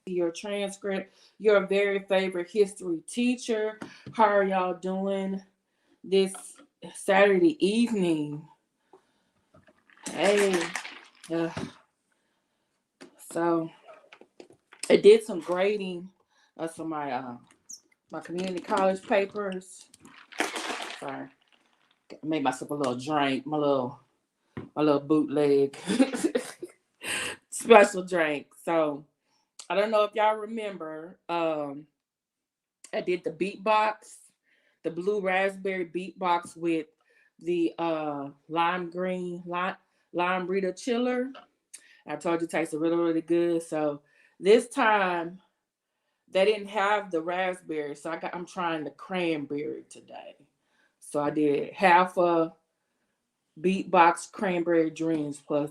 your transcript, your very favorite history teacher. How are y'all doing this Saturday evening? Hey, uh, so I did some grading of some of my community college papers. Sorry, made myself a little drink, my little bootleg special drink. So I don't know if y'all remember. I did the beatbox, the blue raspberry beatbox with the lime green lime Rita chiller. I told you it tasted really, really good. So this time they didn't have the raspberry, so I'm trying the cranberry today. So I did half a beatbox cranberry dreams plus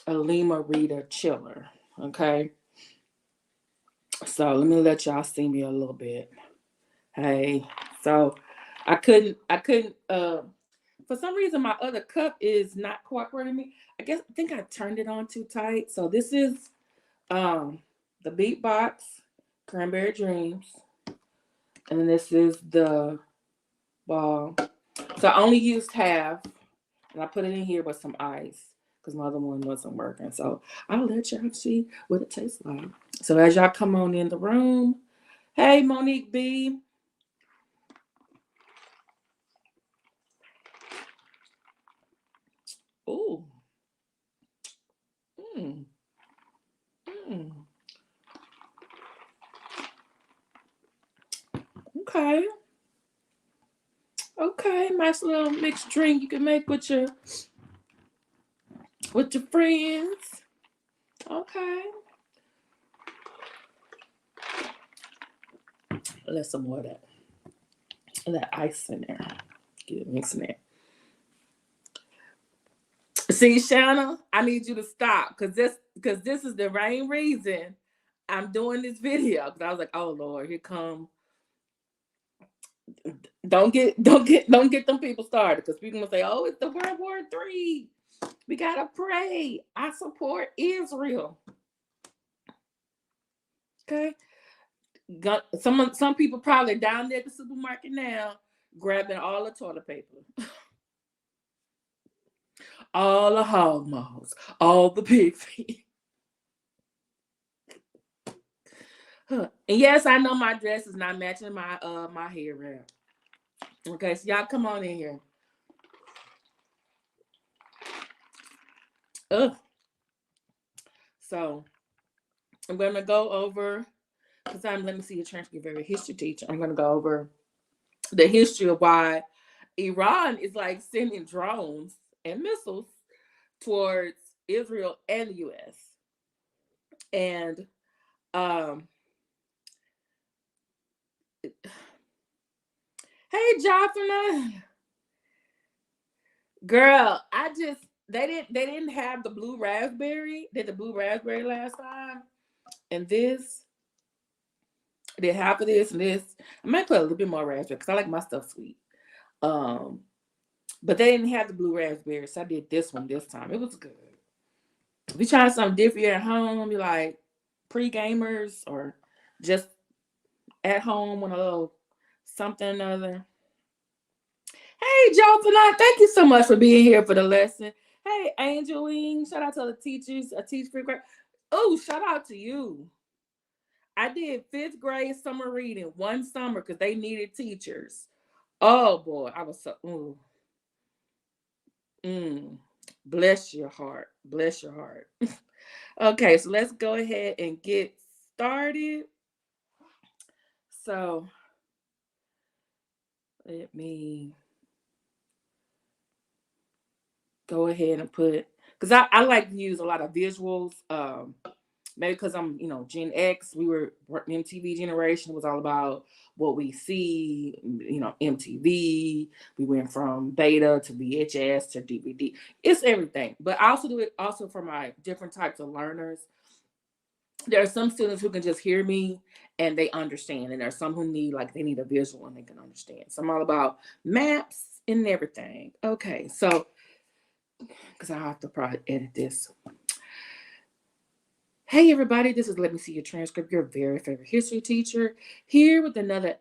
a Lima Rita chiller. Okay. So let me let y'all see me a little bit. Hey. So I couldn't for some reason my other cup is not cooperating with me. I think I turned it on too tight. So this is um the beatbox cranberry dreams. And then this is the ball. So I only used half and I put it in here with some ice because my other one wasn't working. So I'll let y'all see what it tastes like. So as y'all come on in the room, hey Monique B. Ooh. Mm. Mm. Okay. Okay. Nice little mixed drink you can make with your friends. Okay. Let some more of that ice in there. Get it mixing it. See, Shanna, I need you to stop because this is the main reason I'm doing this video. Because I was like, oh Lord, here come. Don't get them people started because people gonna say, oh, it's the World War III. We gotta pray. I support Israel. Okay. Some people probably down there at the supermarket now grabbing all the toilet paper, all the hog maws, all the pig feet. Huh. And yes, I know my dress is not matching my hair wrap. Okay, so y'all come on in here. Ugh. So I'm gonna go over because let me see your transcript very history teacher. I'm gonna go over the history of why Iran is like sending drones and missiles towards Israel and the US. And um hey Jocelyn, girl, they didn't have the blue raspberry. Did the blue raspberry last time? And this did half of this and this. I might put a little bit more raspberry because I like my stuff sweet. Um, but they didn't have the blue raspberry, so I did this one this time. It was good. If you trying something different at home, you like pre-gamers or just at home with a little something or other. Hey, Joe Tonight, thank you so much for being here for the lesson. Hey, Angeline, shout out to the teachers, a teach free grade. Oh, shout out to you. I did fifth grade summer reading one summer because they needed teachers. Oh boy, I was so mm, bless your heart. Bless your heart. Okay, so let's go ahead and get started. So let me go ahead and put because I like to use a lot of visuals. Maybe because I'm Gen X. We were MTV generation. It was all about what we see. MTV. We went from beta to VHS to DVD. It's everything. But I also do it also for my different types of learners. There are some students who can just hear me and they understand, and there are some who they need a visual and they can understand. So I'm all about maps and everything. Okay, so because I have to probably edit this. Hey everybody, this is Let Me See Your Transcript, your very favorite history teacher, here with another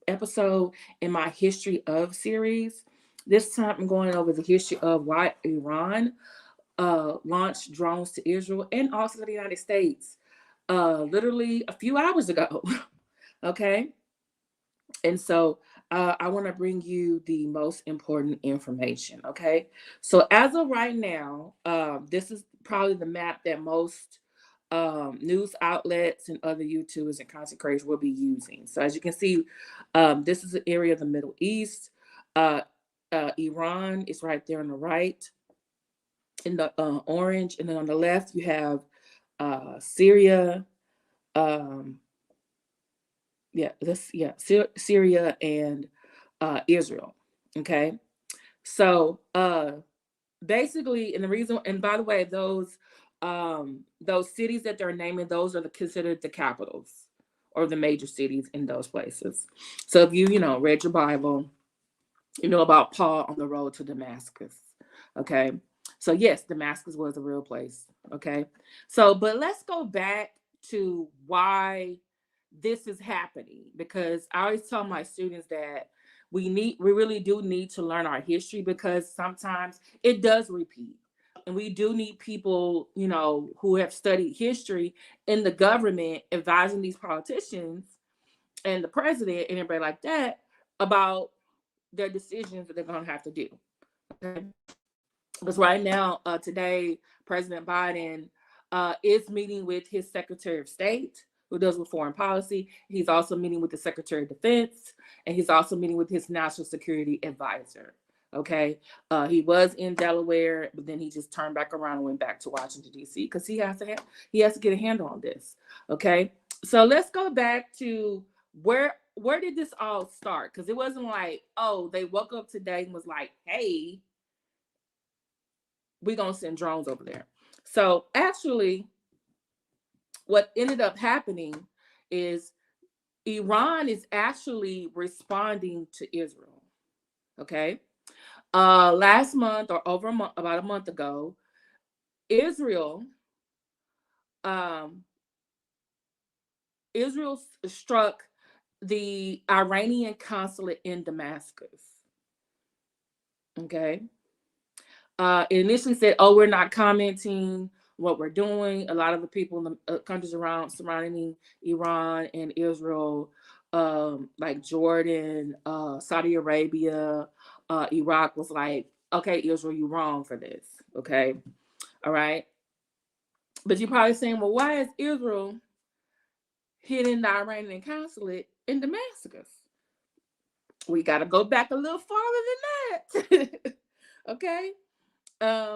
episode in my History of series. This time I'm going over the history of why Iran launched drones to Israel and also the United States literally a few hours ago. Okay, and so I want to bring you the most important information. Okay, so as of right now, this is probably the map that most news outlets and other YouTubers and content creators will be using. So as you can see, this is an area of the Middle East. Uh, Iran is right there on the right in the orange, and then on the left you have Syria. Um, Syria and Israel. Okay, so basically, and the reason, and by the way, those cities that they're naming, those are considered the capitals or the major cities in those places. So if you read your Bible, you know about Paul on the road to Damascus. Okay, so yes, Damascus was a real place. Okay, so but let's go back to why this is happening, because I always tell my students that we really do need to learn our history, because sometimes it does repeat, and we do need people who have studied history in the government advising these politicians and the president and everybody like that about their decisions that they're going to have to do. Okay, because right now, today, President Biden is meeting with his Secretary of State, who deals with foreign policy. He's also meeting with the Secretary of Defense, and he's also meeting with his National Security Advisor. Okay, he was in Delaware, but then he just turned back around and went back to Washington D.C. because he has to get a handle on this. Okay, so let's go back to where did this all start? Because it wasn't like, oh, they woke up today and was like, hey, we're going to send drones over there. So actually, what ended up happening is Iran is actually responding to Israel. Okay. Last month, or about a month ago, Israel um, Israel struck the Iranian consulate in Damascus. Okay. It initially said, "Oh, we're not commenting what we're doing." A lot of the people in the countries surrounding Iran and Israel, like Jordan, Saudi Arabia, Iraq, was like, "Okay, Israel, you're wrong for this." Okay, all right. But you're probably saying, "Well, why is Israel hitting the Iranian consulate in Damascus?" We got to go back a little farther than that. Okay.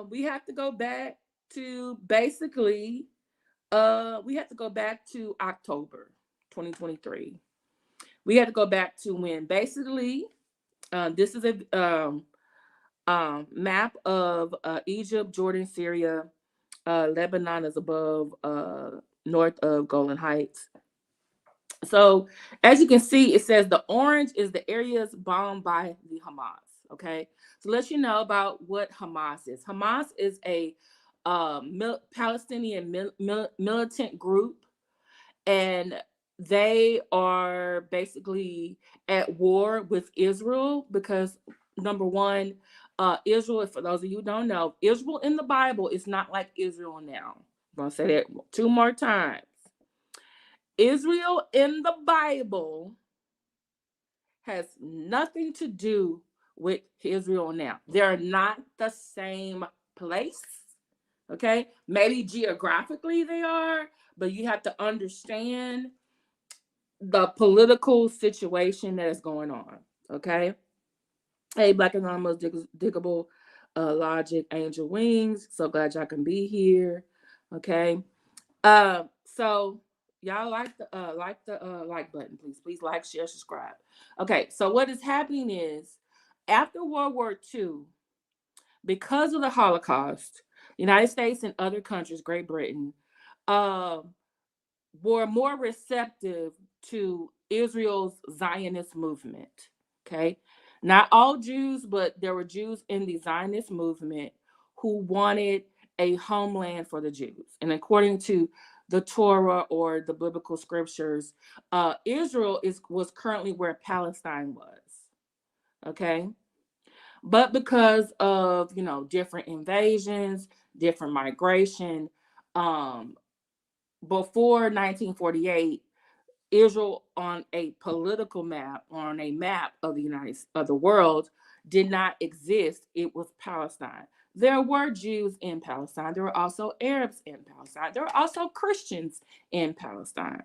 We have to go back to basically we have to go back to October 2023. We had to go back to when basically this is a map of Egypt, Jordan, Syria. Lebanon is above north of Golan Heights. So as you can see, it says the orange is the areas bombed by the Hamas. Okay, so let you know about what Hamas is. Hamas is a Palestinian militant group, and they are basically at war with Israel because, number one, Israel, for those of you who don't know, Israel in the Bible is not like Israel now. I'm going to say that 2 more times. Israel in the Bible has nothing to do with Israel now. They're not the same place. Okay, maybe geographically they are, but you have to understand the political situation that is going on. Okay. Hey, Black Anonymous, Diggable, Logic, Angel Wings. So glad y'all can be here. Okay. So y'all like the like button, please like, share, subscribe. Okay, so what is happening is after World War II, because of the Holocaust, United States and other countries, Great Britain, uh, were more receptive to Israel's Zionist movement. Okay, not all Jews, but there were Jews in the Zionist movement who wanted a homeland for the Jews. And according to the Torah or the biblical scriptures, Israel was currently where Palestine was. Okay. But because of, different invasions, different migration, um, before 1948, Israel on a political map, on a map of the world, did not exist. It was Palestine. There were Jews in Palestine. There were also Arabs in Palestine. There were also Christians in Palestine.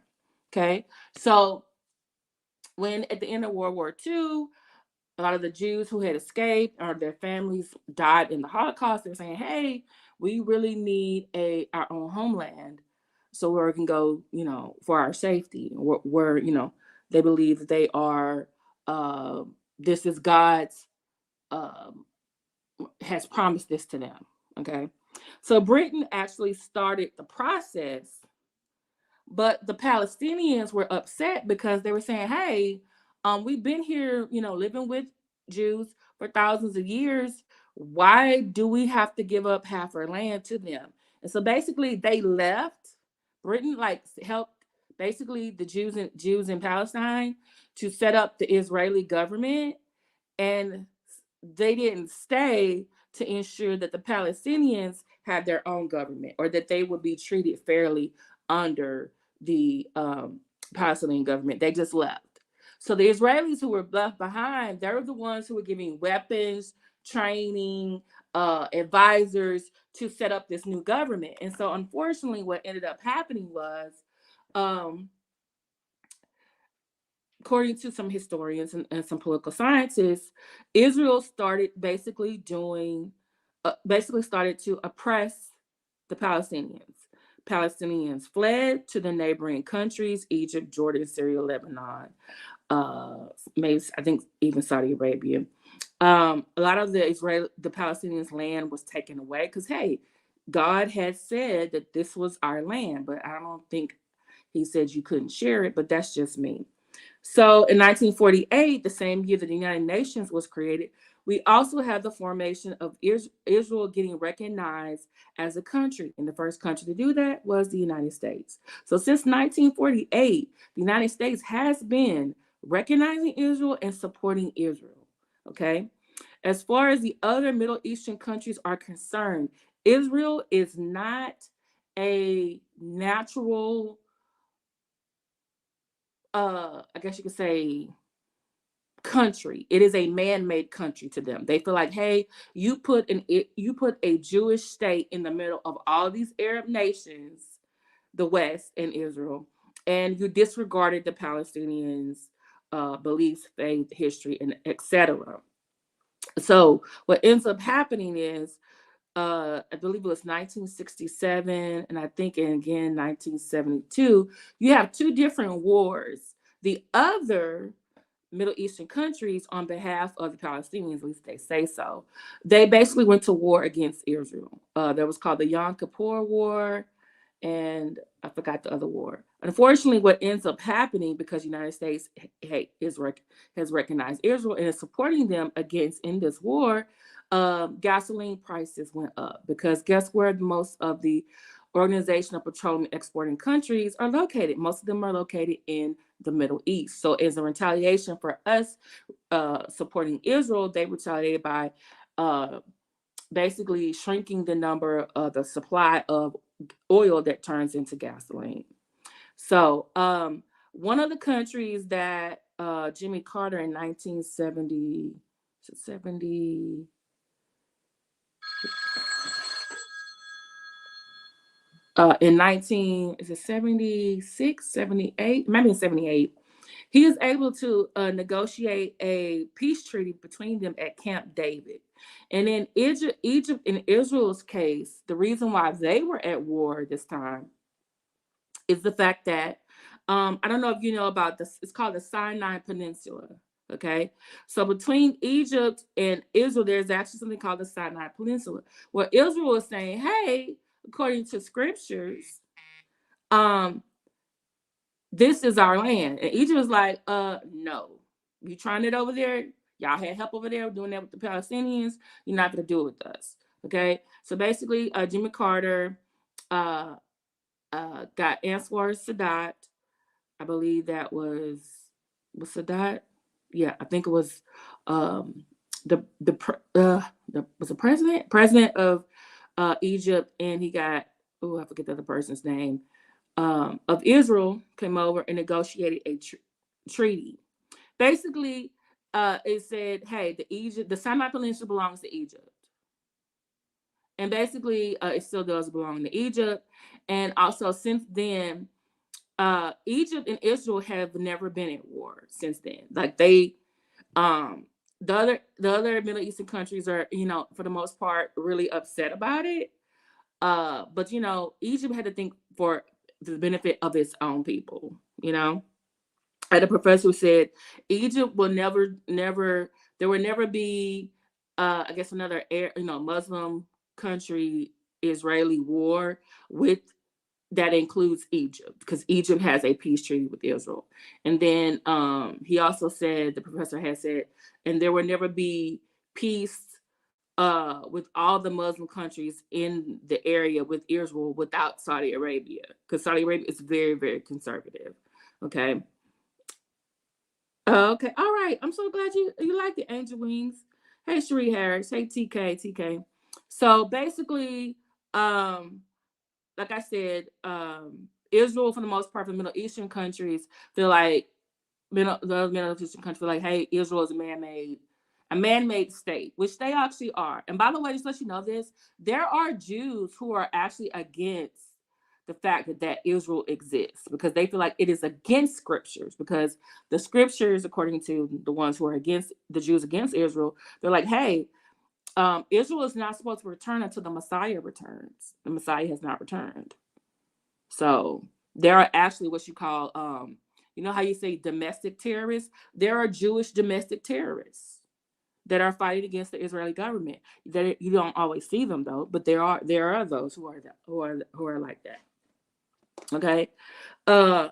Okay, so when at the end of World War II, a lot of the Jews who had escaped or their families died in the Holocaust, they're saying, "Hey, we really need our own homeland, so where we can go, for our safety." Where they believe that they are. This is God's um, has promised this to them. Okay, so Britain actually started the process, but the Palestinians were upset because they were saying, "Hey, we've been here, living with Jews for thousands of years. Why do we have to give up half our land to them?" And so basically, they left. Britain like helped basically the Jews in Palestine to set up the Israeli government, and they didn't stay to ensure that the Palestinians had their own government or that they would be treated fairly under the Palestinian government. They just left. So the Israelis who were left behind, they were the ones who were giving weapons, training, advisors to set up this new government. And so unfortunately, what ended up happening was, according to some historians and some political scientists, Israel started started to oppress the Palestinians. Palestinians fled to the neighboring countries: Egypt, Jordan, Syria, Lebanon, maybe I think even Saudi Arabia. A lot of the Palestinians' land was taken away because, hey, God had said that this was our land, but I don't think he said you couldn't share it, but that's just me. So in 1948, the same year that the United Nations was created, we also had the formation of Israel getting recognized as a country. And the first country to do that was the United States. So since 1948, the United States has been recognizing Israel and supporting Israel. Okay. As far as the other Middle Eastern countries are concerned, Israel is not a natural, I guess you could say, country. It is a man-made country to them. They feel like, hey, you put a Jewish state in the middle of all these Arab nations, the West and Israel, and you disregarded the Palestinians' beliefs, faith, history, and etc. So what ends up happening is, I believe it was 1967, and I think again 1972, you have two different wars. The other Middle Eastern countries, on behalf of the Palestinians, at least they say so, they basically went to war against Israel. That was called the Yom Kippur War, and I forgot the other war. Unfortunately, what ends up happening, because the United States has recognized Israel and is supporting them in this war, gasoline prices went up, because guess where most of the Organization of Petroleum Exporting Countries are located? Most of them are located in the Middle East. So as a retaliation for us supporting Israel, they retaliated by basically shrinking the number of the supply of oil that turns into gasoline. So one of the countries that Jimmy Carter in 1970, in 1976, 78, maybe in 78, he is able to negotiate a peace treaty between them at Camp David. And in Egypt and Israel's case, the reason why they were at war this time is the fact that, I don't know if you know about this, it's called the Sinai Peninsula. Okay. So between Egypt and Israel, there's actually something called the Sinai Peninsula, where Israel is saying, hey, according to scriptures, this is our land. And Egypt was like, no, you trying it over there? Y'all had help over there doing that with the Palestinians. You're not going to do it with us. Okay, so basically, Jimmy Carter uh, got Anwar Sadat. I believe that was Sadat. Yeah, I think it was um, the was the president of Egypt, and he got, oh, I forget the other person's name, of Israel, came over and negotiated a treaty. Basically, it said, hey, the Sinai Peninsula belongs to Egypt, and basically, it still does belong to Egypt. And also, since then, Egypt and Israel have never been at war since then. Like they, um, the other Middle Eastern countries are, for the most part, really upset about it. But Egypt had to think for the benefit of its own people. I had a professor who said Egypt will never, there will never be, I guess, another Muslim country Israeli war with that includes Egypt, because Egypt has a peace treaty with Israel. And then he also said, the professor had said, and there will never be peace with all the Muslim countries in the area with Israel without Saudi Arabia, because Saudi Arabia is very, very conservative. Okay. Okay. All right. I'm so glad you like the Angel Wings. Hey, Cherie Harris. Hey, TK. So basically, um, like I said, Israel, for the most part, for the Middle Eastern countries, feel like the Middle Eastern countries feel like, hey, Israel is a man-made state, which they actually are. And by the way, just to let you know this, there are Jews who are actually against the fact that Israel exists, because they feel like it is against scriptures, because the scriptures, according to the ones who are against the Jews against Israel, they're like, hey, Israel is not supposed to return until the Messiah returns. The Messiah has not returned. So there are actually what you call, how you say domestic terrorists? There are Jewish domestic terrorists that are fighting against the Israeli government. That you don't always see them though, but there are those who are like that. Okay. Uh,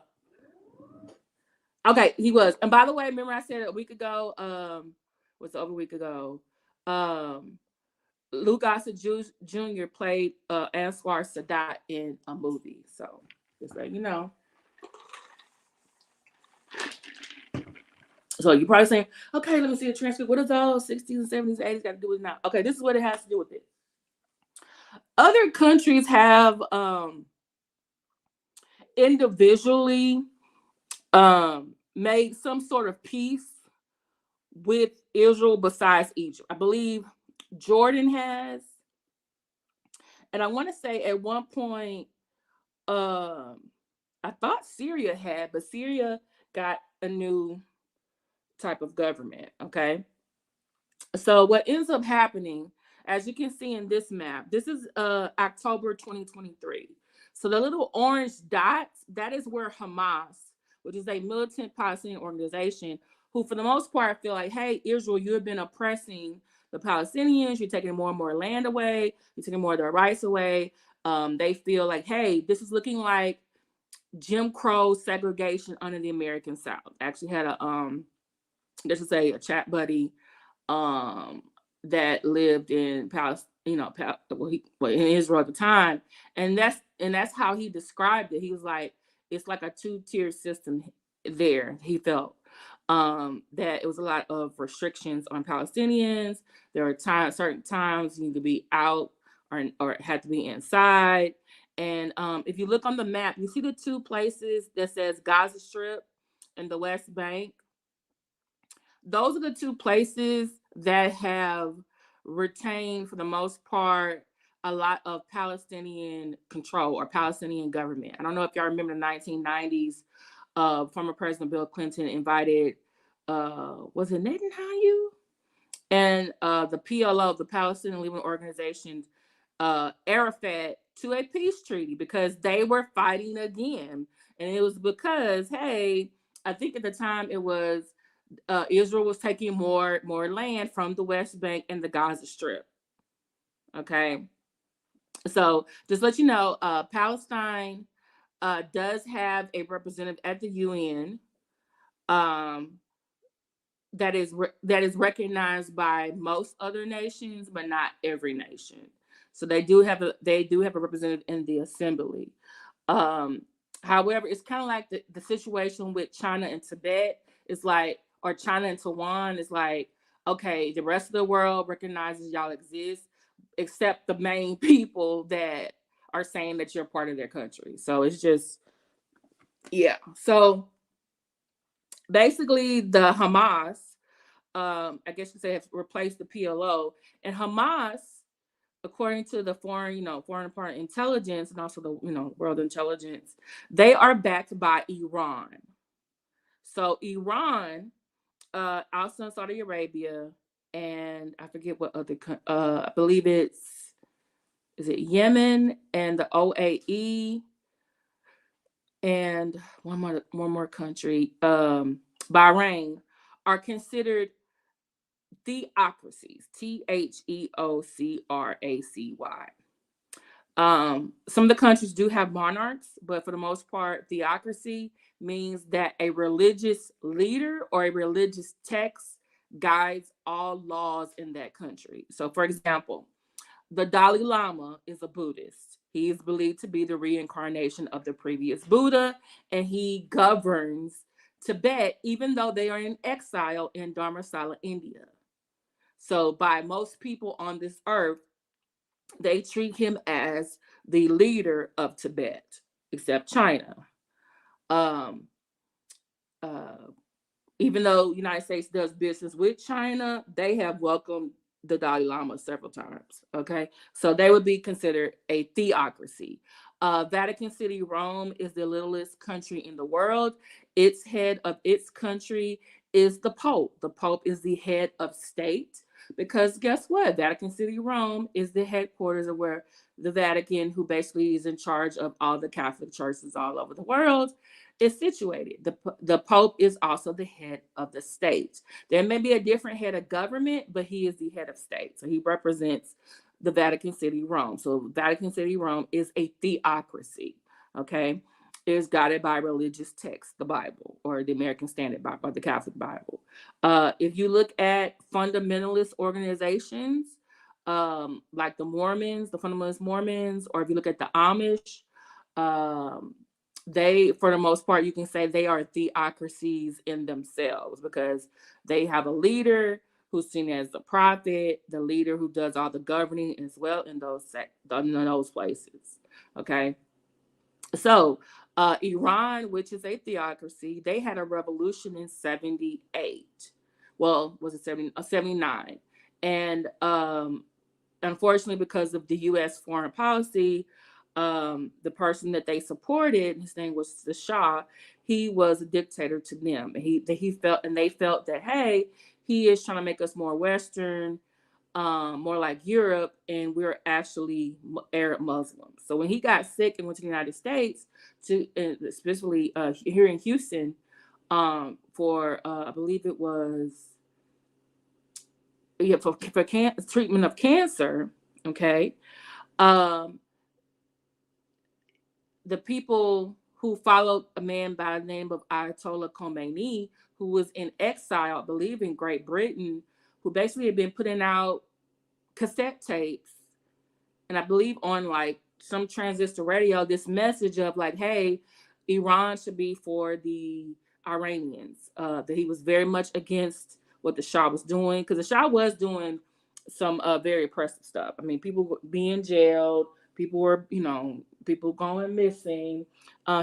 okay, he was. And by the way, remember I said a week ago, was over a week ago, um, Lou Gossett Jr. played Anwar Sadat in a movie. So just let you know. So you're probably saying, okay, let me see a transcript. What does all 60s and 70s and 80s got to do with it now? Okay, this is what it has to do with it. Other countries have individually made some sort of peace with Israel besides Egypt. I believe Jordan has. And I want to say at one point, I thought Syria had, but Syria got a new type of government. Okay. So what ends up happening, as you can see in this map, this is October 2023. So the little orange dots, that is where Hamas, which is a militant Palestinian organization, who for the most part feel like, hey, Israel, you have been oppressing the Palestinians. You're taking more and more land away. You're taking more of their rights away. They feel like, hey, this is looking like Jim Crow segregation under the American South. I actually had let's just say a chat buddy um that lived in Palestine, in Israel at the time, and that's how he described it. He was like, it's like a two-tier system there. He felt that it was a lot of restrictions on Palestinians. There are certain times you need to be out or had to be inside. And if you look on the map, you see the two places that says Gaza Strip and the West Bank. Those are the two places that have retained, for the most part, a lot of Palestinian control or Palestinian government. I don't know if y'all remember the 1990s. Former President Bill Clinton invited, was it Netanyahu? And the PLO, the Palestinian Living Organization, Arafat, to a peace treaty because they were fighting again. And it was because, hey, I think at the time it was Israel was taking more land from the West Bank and the Gaza Strip. Okay, so just let you know, Palestine does have a representative at the UN um, that is recognized by most other nations, but not every nation. So they do have a representative in the assembly. Um, However, it's kind of like the situation with China and Tibet. It's like, or China and Taiwan is like, okay, the rest of the world recognizes y'all exist, except the main people that are saying that you're part of their country. So it's just, yeah. So basically, the Hamas, I guess you say, have replaced the PLO, and Hamas, according to the foreign part intelligence and also the world intelligence, they are backed by Iran. So Iran, also in Saudi Arabia, and I forget what other I believe it's, is it Yemen and the OAE, and one more country, Bahrain, are considered theocracies. Theocracy. Some of the countries do have monarchs, but for the most part, theocracy means that a religious leader or a religious text guides all laws in that country. So, for example, the Dalai Lama is a Buddhist. He is believed to be the reincarnation of the previous Buddha, and he governs Tibet, even though they are in exile in Dharmasala, India. So, by most people on this earth, they treat him as the leader of Tibet, except China. Um, uh, Even though the United States does business with China, they have welcomed the Dalai Lama several times. Okay, so they would be considered a theocracy. Vatican City, Rome, is the littlest country in the world. Its head of its country is the Pope. The Pope is the head of state, because guess what? Vatican City, Rome is the headquarters of where the Vatican, who basically is in charge of all the Catholic churches all over the world, is situated. The Pope is also the head of the state. There may be a different head of government, but he is the head of state. So he represents the Vatican City, Rome. So Vatican City, Rome is a theocracy. Okay. It is guided by religious text, the Bible, or the American Standard Bible, or the Catholic Bible. If you look at fundamentalist organizations, like the Mormons, the fundamentalist Mormons, or if you look at the Amish, um, they, for the most part, you can say they are theocracies in themselves, because they have a leader who's seen as the prophet, the leader who does all the governing as well in those places. Okay, so Iran, which is a theocracy, they had a revolution in 78. Well, was it 79? And unfortunately, because of the U.S. foreign policy, the person that they supported, his name was the Shah, he was a dictator to them. And they felt that, hey, he is trying to make us more Western, more like Europe, and we're actually Arab Muslims. So when he got sick and went to the United States, especially here in Houston, for I believe it was, for treatment of cancer. Okay, um, the people who followed a man by the name of Ayatollah Khomeini, who was in exile, I believe, in Great Britain, who basically had been putting out cassette tapes, and I believe on like some transistor radio, this message of like, hey, Iran should be for the Iranians. That he was very much against what the Shah was doing, because the Shah was doing some very oppressive stuff. I mean, people were being jailed, people were, people going missing.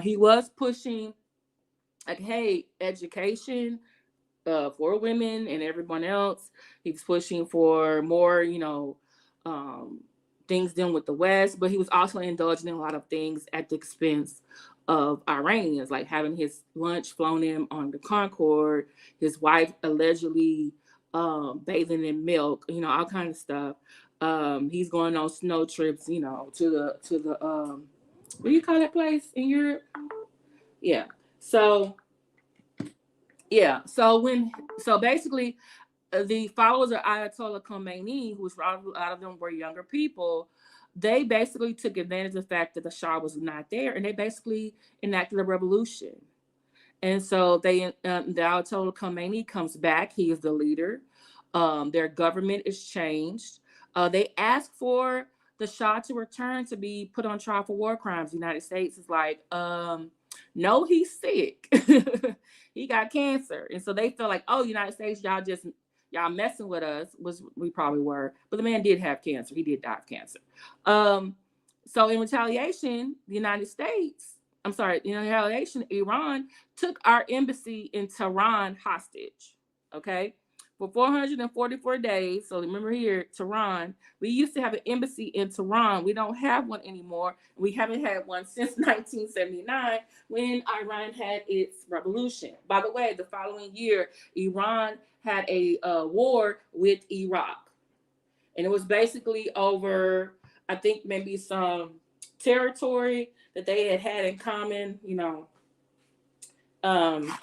He was pushing like, hey, education for women and everyone else. He was pushing for more, um, things dealing with the West, but he was also indulging in a lot of things at the expense of Iranians, like having his lunch flown in on the Concorde, his wife allegedly bathing in milk, all kind of stuff. He's going on snow trips, to the what do you call that place in Europe? Yeah. So so basically, the followers of Ayatollah Khomeini, which a lot of them were younger people, they basically took advantage of the fact that the Shah was not there, and they basically enacted a revolution. And so the Ayatollah Khomeini comes back. He is the leader. Their government is changed. They ask for the Shah to return to be put on trial for war crimes. The United States is like, no, he's sick. He got cancer. And so they feel like, oh, United States, y'all messing with us, was we probably were. But the man did have cancer. He did die of cancer. So in retaliation, Iran took our embassy in Tehran hostage. Okay. For 444 days. So remember here, Tehran, we used to have an embassy in Tehran. We don't have one anymore. We haven't had one since 1979 when Iran had its revolution. By the way, the following year, Iran had a war with Iraq. And it was basically over, I think, maybe some territory that they had in common, and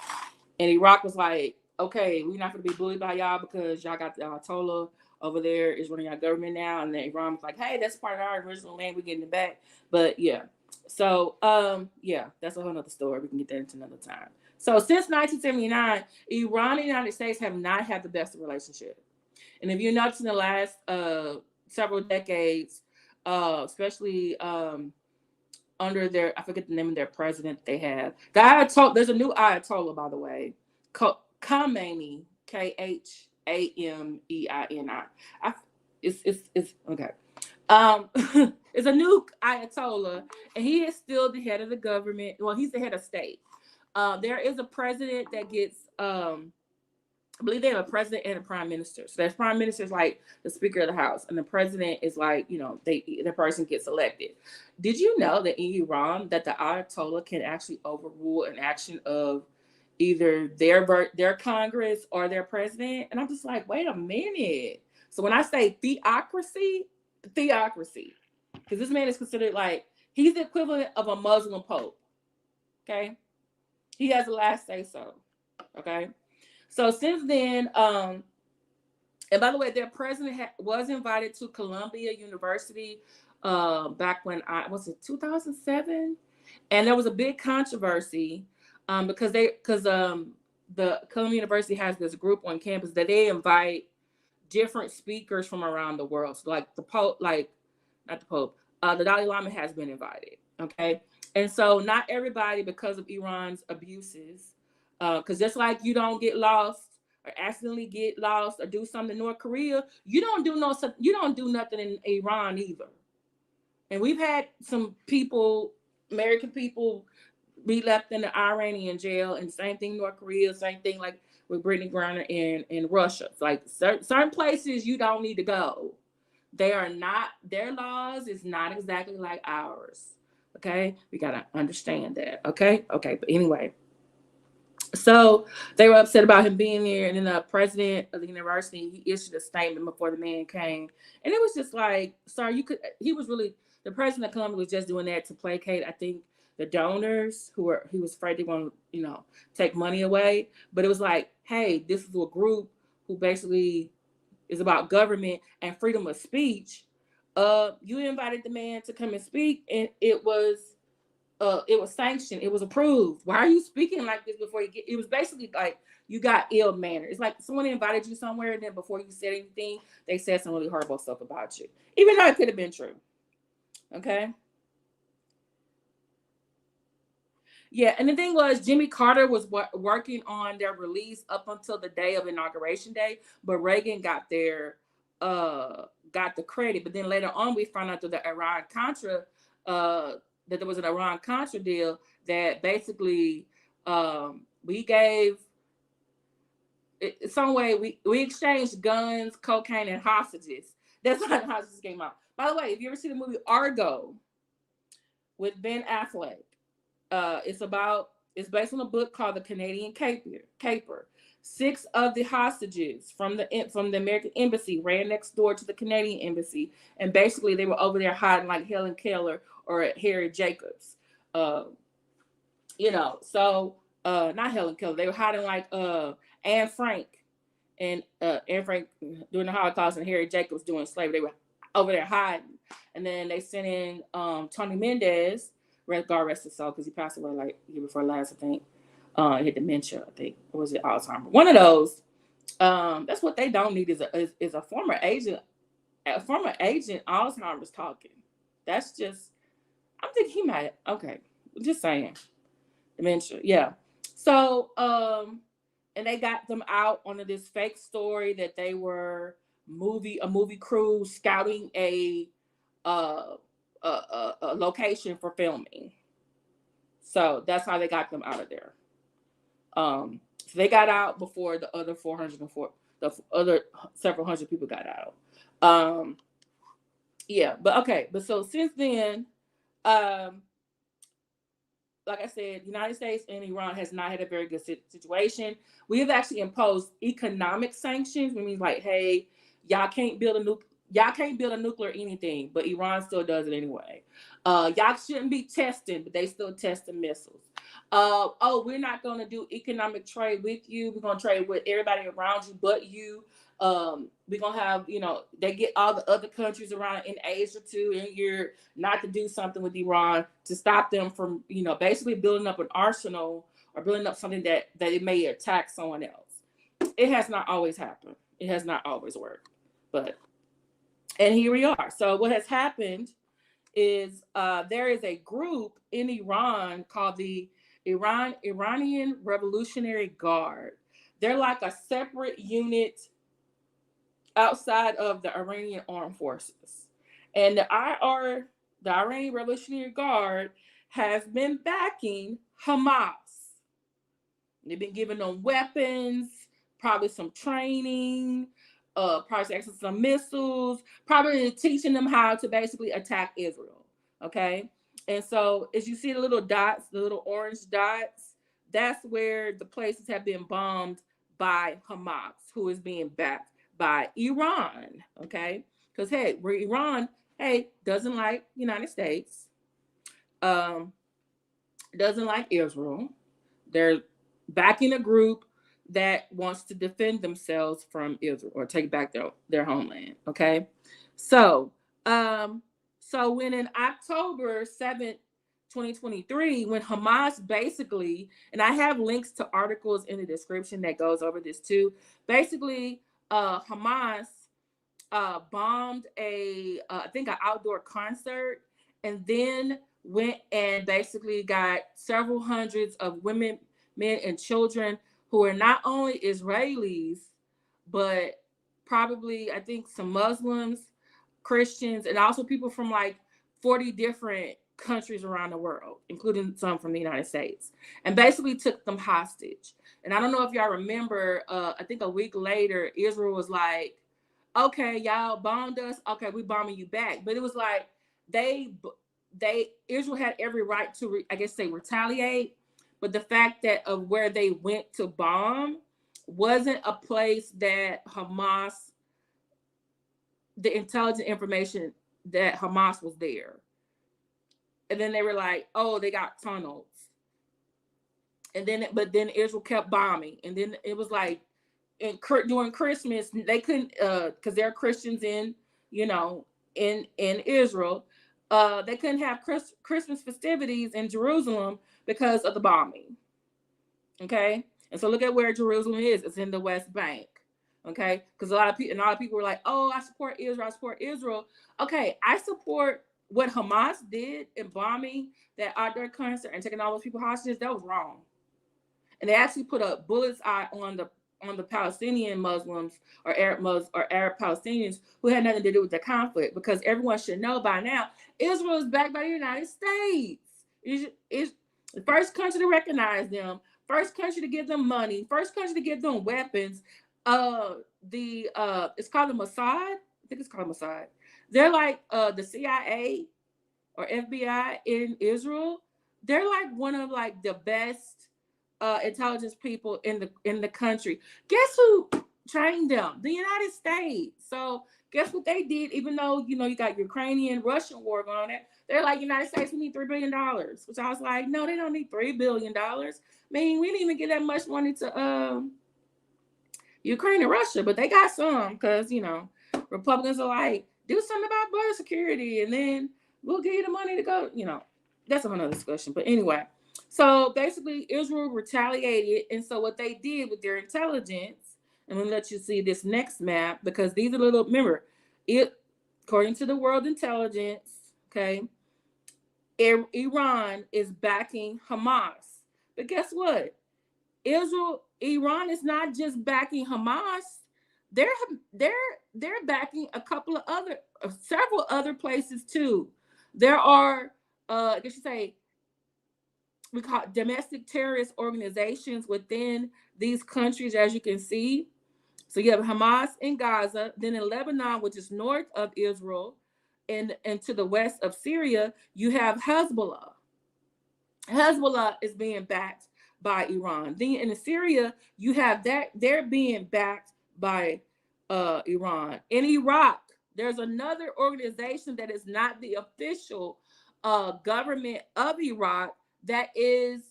Iraq was like, okay, we're not going to be bullied by y'all because y'all got the Ayatollah over there is running our government now. And then Iran was like, hey, that's part of our original land. We're getting it back. But yeah. So, that's a whole nother story. We can get that into another time. So since 1979, Iran and the United States have not had the best relationship. And if you notice in the last several decades, especially under their, I forget the name of their president they have. The Ayatollah, there's a new Ayatollah, by the way, Khamenei, Khameini. It's okay. It's a new Ayatollah, and he is still the head of the government. Well, he's the head of state. There is a president that gets I believe they have a president and a prime minister. So that prime minister is like the Speaker of the House, and the president is like, the person gets elected. Did you know that in Iran that the Ayatollah can actually overrule an action of either their Congress or their president? And I'm just like, wait a minute. So when I say theocracy, because this man is considered like he's the equivalent of a Muslim pope. Okay, he has the last say so. Okay. So since then, and by the way, their president was invited to Columbia University back when was it 2007, and there was a big controversy because the Columbia University has this group on campus that they invite different speakers from around the world. So like the Pope, not the Pope, the Dalai Lama has been invited. Okay, and so not everybody, because of Iran's abuses. Because just like you don't get lost or accidentally get lost or do something in North Korea, you don't do nothing in Iran either. And we've had some people, American people, be left in the Iranian jail, and same thing North Korea, same thing like with Brittany Griner in Russia. It's like certain places you don't need to go. Their laws is not exactly like ours. Okay, we gotta understand that. Okay, but anyway. So they were upset about him being there, and then the president of the university, he issued a statement before the man came, and it was just like, sorry, the president of Columbia was just doing that to placate, I think, the donors he was afraid they want to, take money away. But it was like, hey, this is a group who basically is about government and freedom of speech. You invited the man to come and speak, and it was sanctioned. It was approved. Why are you speaking like this before you get? It was basically like you got ill manner. It's like someone invited you somewhere, and then before you said anything, they said some really horrible stuff about you, even though it could have been true. Okay. Yeah, and the thing was, Jimmy Carter was working on their release up until the day of Inauguration Day, but Reagan got the credit. But then later on, we found out through the Iran-Contra that there was an Iran-Contra deal that basically we gave some way we exchanged guns, cocaine, and hostages. That's how the hostages came out. By the way, if you ever see the movie Argo with Ben Affleck, it's based on a book called The Canadian Caper. 6 of the hostages from the American embassy ran next door to the Canadian embassy, and basically they were over there hiding like Helen Keller or Harry Jacobs. So not Helen Keller. They were hiding like Anne Frank and Anne Frank during the Holocaust, and Harry Jacobs doing slavery. They were over there hiding, and then they sent in Tony Mendez, God rest his soul, because he passed away like year before last, I think. He had dementia, I think. Or was it Alzheimer's? One of those. That's what they don't need is a former agent a former agent, Alzheimer's talking. That's just, I'm thinking he might, okay, just saying. Dementia, yeah. So, and they got them out onto this fake story that they were a movie crew scouting uh, a location for filming. So that's how they got them out of there. So they got out before the other 404, the other several hundred people got out. Um, yeah, but okay, but so since then, um, like I said, United States and Iran has not had a very good situation. We have actually imposed economic sanctions, which means like, hey, y'all can't build a nuclear anything, but Iran still does it anyway. Y'all shouldn't be testing, but they still testing missiles. Oh, we're not going to do economic trade with you. We're going to trade with everybody around you but you. We're going to have, they get all the other countries around in Asia too, and you're not to do something with Iran to stop them from, basically building up an arsenal or building up something that it may attack someone else. It has not always happened. It has not always worked. And here we are. So what has happened is there is a group in Iran called the Iranian Revolutionary Guard. They're like a separate unit outside of the Iranian Armed Forces. And the Iranian Revolutionary Guard, has been backing Hamas. They've been giving them weapons, probably some training, probably access some missiles, probably teaching them how to basically attack Israel. Okay. And so as you see the little dots, the little orange dots, that's where the places have been bombed by Hamas, who is being backed by Iran. Okay. Because hey, Iran, doesn't like United States, doesn't like Israel. They're backing a group that wants to defend themselves from Israel or take back their homeland. Okay. So, so when in October 7th, 2023, when Hamas basically, and I have links to articles in the description that goes over this too. Basically, Hamas bombed I think an outdoor concert, and then went and basically got several hundreds of women, men, and children who are not only Israelis, but probably, I think, some Muslims, Christians, and also people from like 40 different countries around the world, including some from the United States, and basically took them hostage. And I don't know if y'all remember, I think a week later, Israel was like, okay, y'all bombed us. Okay, we bombing you back. But it was like Israel had every right to, retaliate. But the fact that of where they went to bomb wasn't a place that Hamas, the intelligent information that Hamas was there. And then they were like, oh, they got tunnels. And then Israel kept bombing. And then it was like, during Christmas, they couldn't, because they're Christians in Israel, they couldn't have Christmas festivities in Jerusalem because of the bombing. Okay, and so look at where Jerusalem is. It's in the West Bank. Okay, because a lot of people were like, "Oh, I support Israel. I support Israel." Okay, I support what Hamas did in bombing that outdoor concert and taking all those people hostages. That was wrong, and they actually put a bullet's eye on the Palestinian Muslims or Arab Palestinians who had nothing to do with the conflict, because everyone should know by now Israel is backed by the United States. It's the first country to recognize them, first country to give them money, first country to give them weapons. It's called the Mossad. I think it's called Mossad. They're like the CIA or FBI in Israel. They're like one of like the best intelligence people in the country. Guess who trained them? The United States. So guess what they did? Even though you got Ukrainian, Russian war going on there, they're like, United States, we need $3 billion. Which I was like, no, they don't need $3 billion. I mean, we didn't even get that much money to Ukraine and Russia, but they got some, because Republicans are like, do something about border security, and then we'll give you the money to go. That's another discussion. But anyway. So basically, Israel retaliated, and so what they did with their intelligence, and I'm gonna let you see this next map, because these are remember, according to the world intelligence, okay, Iran is backing Hamas. But guess what? Iran is not just backing Hamas. They're they're they're backing a couple of several other places too. There are, I guess you say, we call it domestic terrorist organizations within these countries, as you can see. So you have Hamas in Gaza, then in Lebanon, which is north of Israel, and to the west of Syria, you have Hezbollah. Hezbollah is being backed by Iran. Then in Syria, you have that they're being backed by Iran. In Iraq, there's another organization that is not the official government of Iraq that is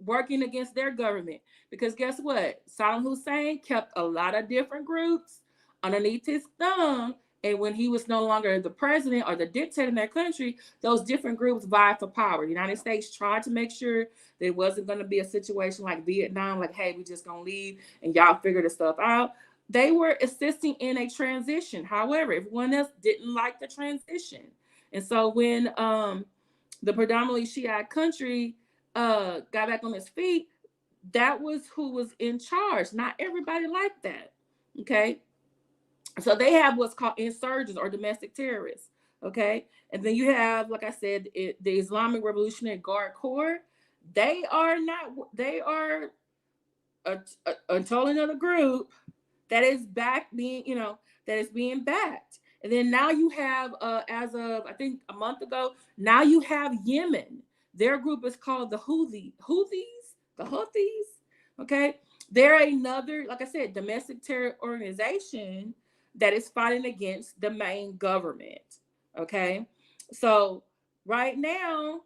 working against their government. Because guess what? Saddam Hussein kept a lot of different groups underneath his thumb. And when he was no longer the president or the dictator in that country, those different groups vied for power. The United States tried to make sure that it wasn't going to be a situation like Vietnam, like, hey, we just going to leave and y'all figure this stuff out. They were assisting in a transition. However, everyone else didn't like the transition. And so when the predominantly Shiite country got back on its feet, that was who was in charge. Not everybody liked that. Okay. So they have what's called insurgents or domestic terrorists. Okay. And then you have, like I said, the Islamic Revolutionary Guard Corps. They are a totally another group that is that is being backed. And then now you have, as of I think a month ago, now you have Yemen. Their group is called the Houthis. Okay, they're another, like I said, domestic terror organization that is fighting against the main government. Okay, so right now,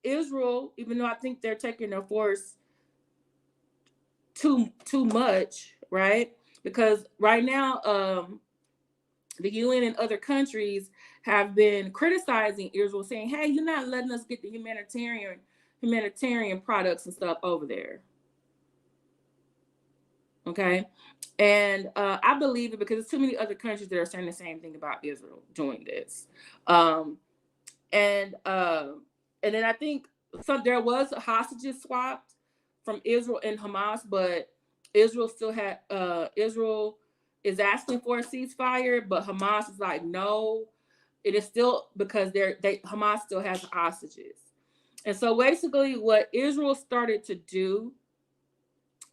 Israel, even though I think they're taking their force too much, right? Because right now, the UN and other countries have been criticizing Israel, saying, "Hey, you're not letting us get the humanitarian products and stuff over there." Okay, and I believe it because there's too many other countries that are saying the same thing about Israel doing this, and then I think there was hostages swapped from Israel and Hamas, but Israel is asking for a ceasefire, but Hamas is like, no, it is still because Hamas still has hostages. And so basically what Israel started to do,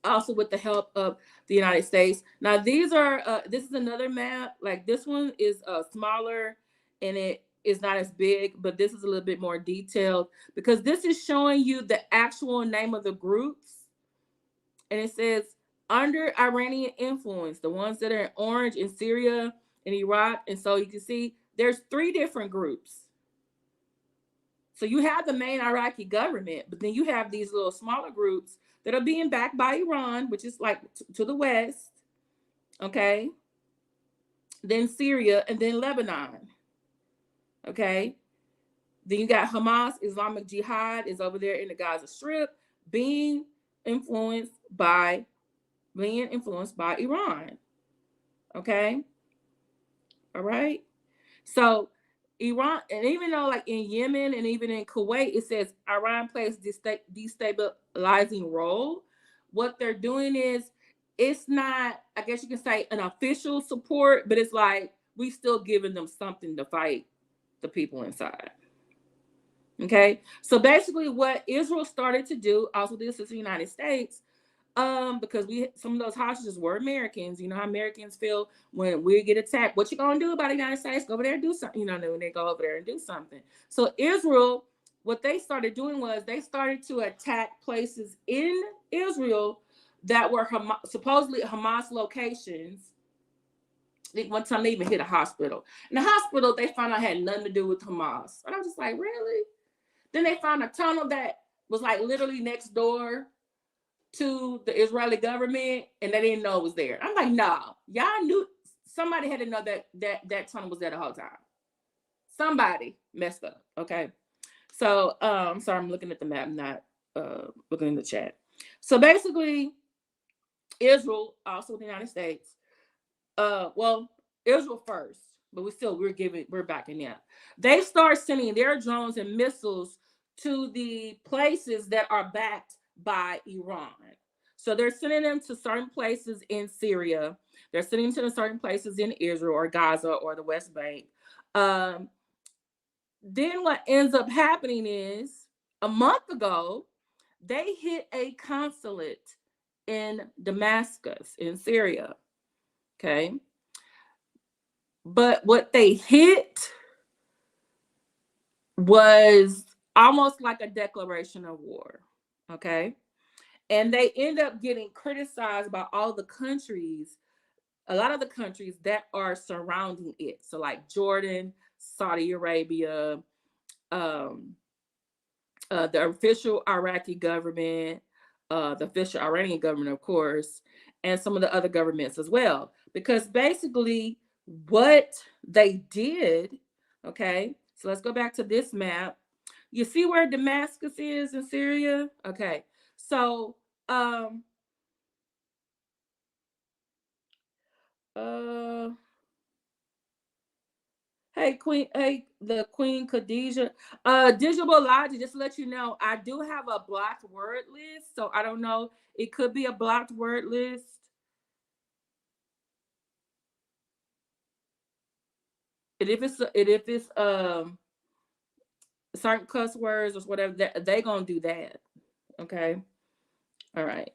also with the help of the United States. Now these are, this is another map. Like this one is smaller and it is not as big, but this is a little bit more detailed because this is showing you the actual name of the groups. And it says under Iranian influence, the ones that are in orange in Syria and Iraq. And so you can see there's 3 different groups. So you have the main Iraqi government, but then you have these little smaller groups that are being backed by Iran, which is like to the west. Okay. Then Syria and then Lebanon. Okay. Then you got Hamas, Islamic Jihad is over there in the Gaza Strip being influenced by Iran. Okay. All right. So Iran, and even though like in Yemen and even in Kuwait, it says Iran plays destabilizing role. What they're doing is, it's not, I guess you can say, an official support, but it's like we still giving them something to fight the people inside. Okay. So basically what Israel started to do, also this is the United States, because some of those hostages were Americans. You know how Americans feel when we get attacked. What you gonna do about the United States? Go over there and do something. You know, when they go over there and do something. So Israel, what they started doing was they started to attack places in Israel that were supposedly Hamas locations. I think one time they even hit a hospital. And the hospital they found out had nothing to do with Hamas. And I was just like, really? Then they found a tunnel that was like literally next door to the Israeli government, and they didn't know it was there. I'm like, nah, y'all knew, somebody had to know that tunnel was there the whole time. Somebody messed up. Okay. So sorry, I'm looking at the map, not looking in the chat. So basically, Israel, also the United States, well, Israel first. but we're backing up. They start sending their drones and missiles to the places that are backed by Iran. So they're sending them to certain places in Syria. They're sending them to certain places in Israel or Gaza or the West Bank. Um, then what ends up happening is a month ago, they hit a consulate in Damascus in Syria. Okay. But what they hit was almost like a declaration of war. Okay. And they end up getting criticized by all the countries, a lot of the countries that are surrounding it. So, like Jordan, Saudi Arabia, um, the official Iraqi government, the official Iranian government, of course, and some of the other governments as well. Because basically, what they did, okay, so let's go back to this map. You see where Damascus is in Syria? Okay, so, uh, hey, Queen. Hey, the Queen Khadijah. Digital Logic. Just to let you know, I do have a blocked word list, so I don't know. It could be a blocked word list. And if it's certain cuss words or whatever, they gonna do that. Okay. All right.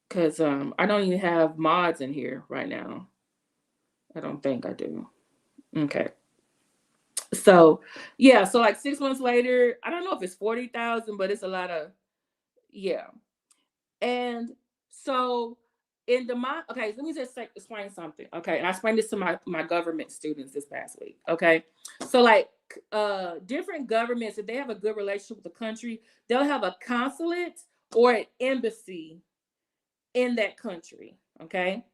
Cause I don't even have mods in here right now. I don't think I do. Okay. So yeah. So like 6 months later, I don't know if it's 40,000, but it's a lot of yeah. And so in the my okay, let me just explain something. Okay, and I explained this to my government students this past week. Okay, so like different governments, if they have a good relationship with the country, they'll have a consulate or an embassy in that country. Okay,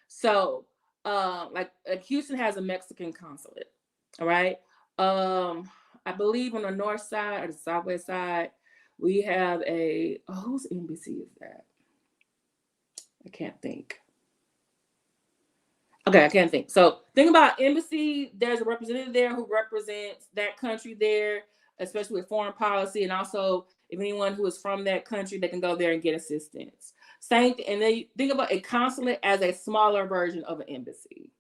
so like Houston has a Mexican consulate. All right, I believe on the north side or the southwest side, we have a whose embassy is that? I can't think. Okay, I can't think. So think about embassy. There's a representative there who represents that country there, especially with foreign policy, and also if anyone who is from that country, they can go there and get assistance. Same, and then think about a consulate as a smaller version of an embassy.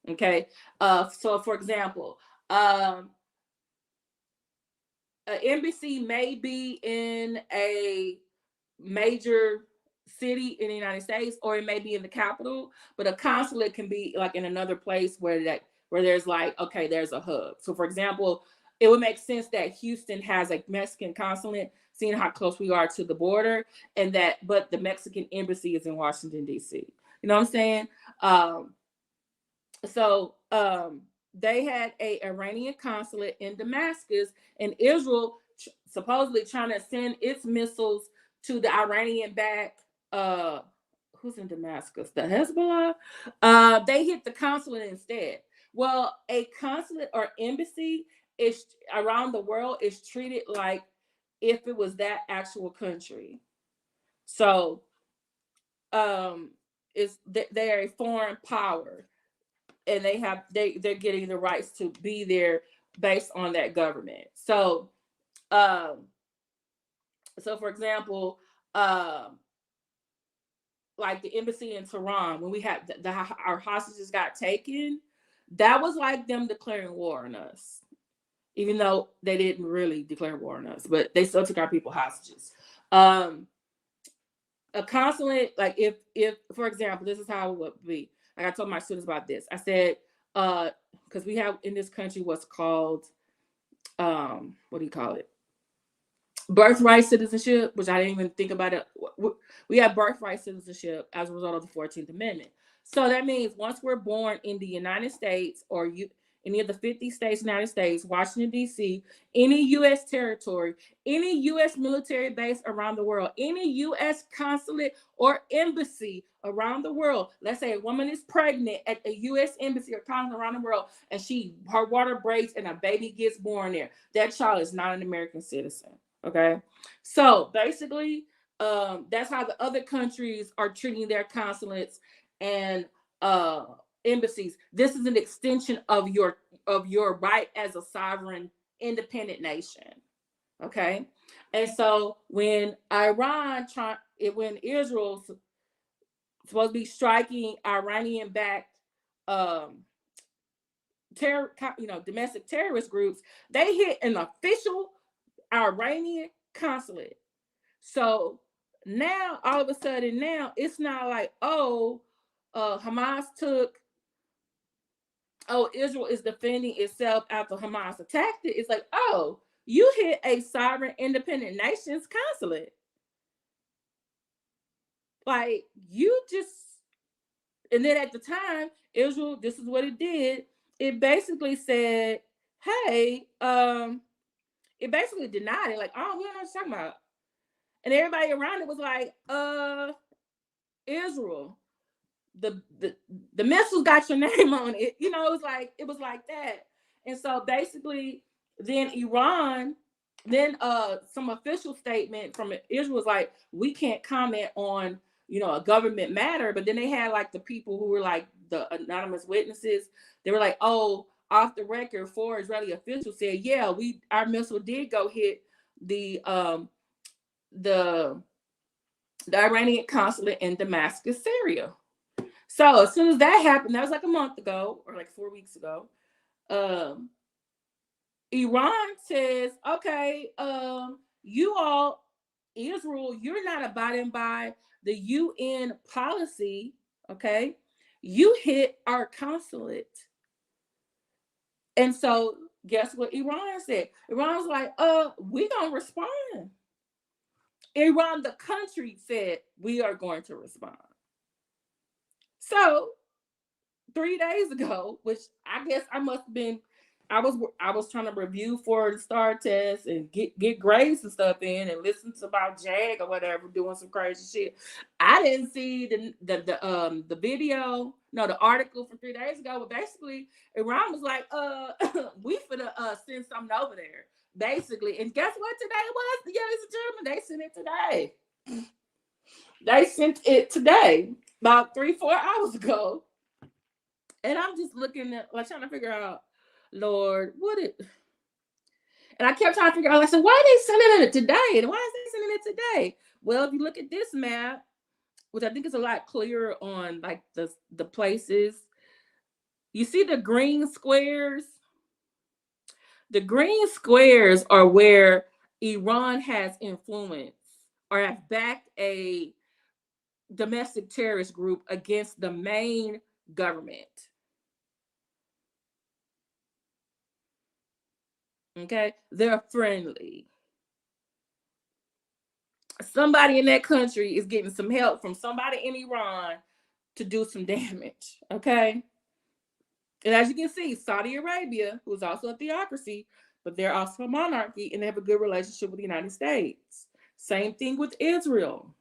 Okay, so for example, an embassy may be in a major city in the United States, or it may be in the capital, but a consulate can be like in another place where there's like, okay, there's a hub. So for example, it would make sense that Houston has a Mexican consulate, seeing how close we are to the border, and that but the Mexican embassy is in Washington, DC. You know what I'm saying? So they had a Iranian consulate in Damascus, and Israel supposedly trying to send its missiles to the Iranian backed who's in Damascus, the Hezbollah. They hit the consulate instead. Well, a consulate or embassy is around the world is treated like if it was that actual country. So is they are a foreign power, and they're getting the rights to be there based on that government. Um so for example, um like the embassy in Tehran, when we had our hostages got taken, that was like them declaring war on us, even though they didn't really declare war on us, but they still took our people hostages. um a consulate, like if for example, this is how it would be. Like I told my students about this. I said, because we have in this country what's called what do you call it, birthright citizenship, which I didn't even think about it. We have birthright citizenship as a result of the 14th Amendment. So that means once we're born in the United States, or any of the 50 states, United States, Washington, D.C., any U.S. territory, any U.S. military base around the world, any U.S. consulate or embassy around the world. Let's say a woman is pregnant at a U.S. embassy or consulate around the world, and her water breaks and a baby gets born there. That child is not an American citizen. Okay, so basically, that's how the other countries are treating their consulates and embassies. This is an extension of your right as a sovereign, independent nation. Okay, and so when when Israel's supposed to be striking Iranian-backed um, domestic terrorist groups, they hit an official Iranian consulate. So now, all of a sudden, now it's not like, Hamas Israel is defending itself after Hamas attacked it. It's like, you hit a sovereign, independent nation's consulate. Like, you just, and then at the time, Israel, this is what it did. It basically said, hey, it basically denied it. Like, we don't know what you're talking about. And everybody around it was like, Israel, the missiles got your name on it. You know, it was like that. And so basically, then Iran, some official statement from Israel was like, we can't comment on, a government matter. But then they had like the people who were like the anonymous witnesses. They were like, off the record, 4 Israeli officials said, yeah, our missile did go hit the Iranian consulate in Damascus, Syria. So as soon as that happened, that was like a month ago or like 4 weeks ago. Iran says, okay, you all, Israel, you're not abiding by the UN policy. Okay, you hit our consulate. And so guess what Iran said? Iran was like, we don't respond. Iran, the country, said we are going to respond. So 3 days ago, which I guess I must have been, I was trying to review for the STAR test and get grades and stuff in and listen to about JAG or whatever, doing some crazy shit. I didn't see the video, no, the article from 3 days ago, but basically Iran was like, we finna send something over there, basically. And guess what today was? Ladies and gentlemen, they sent it today. They sent it today, about 3-4 hours ago. And I'm just looking at, like, trying to figure out, Lord, and I kept trying to figure out, I said, why are they sending it today? And why is they sending it today? Well, if you look at this map, which I think is a lot clearer on like the places, you see the green squares? The green squares are where Iran has influence or has backed a domestic terrorist group against the main government. Okay, they're friendly. Somebody in that country is getting some help from somebody in Iran to do some damage. Okay, and as you can see, Saudi Arabia, who is also a theocracy, but they're also a monarchy, and they have a good relationship with the United States. Same thing with Israel.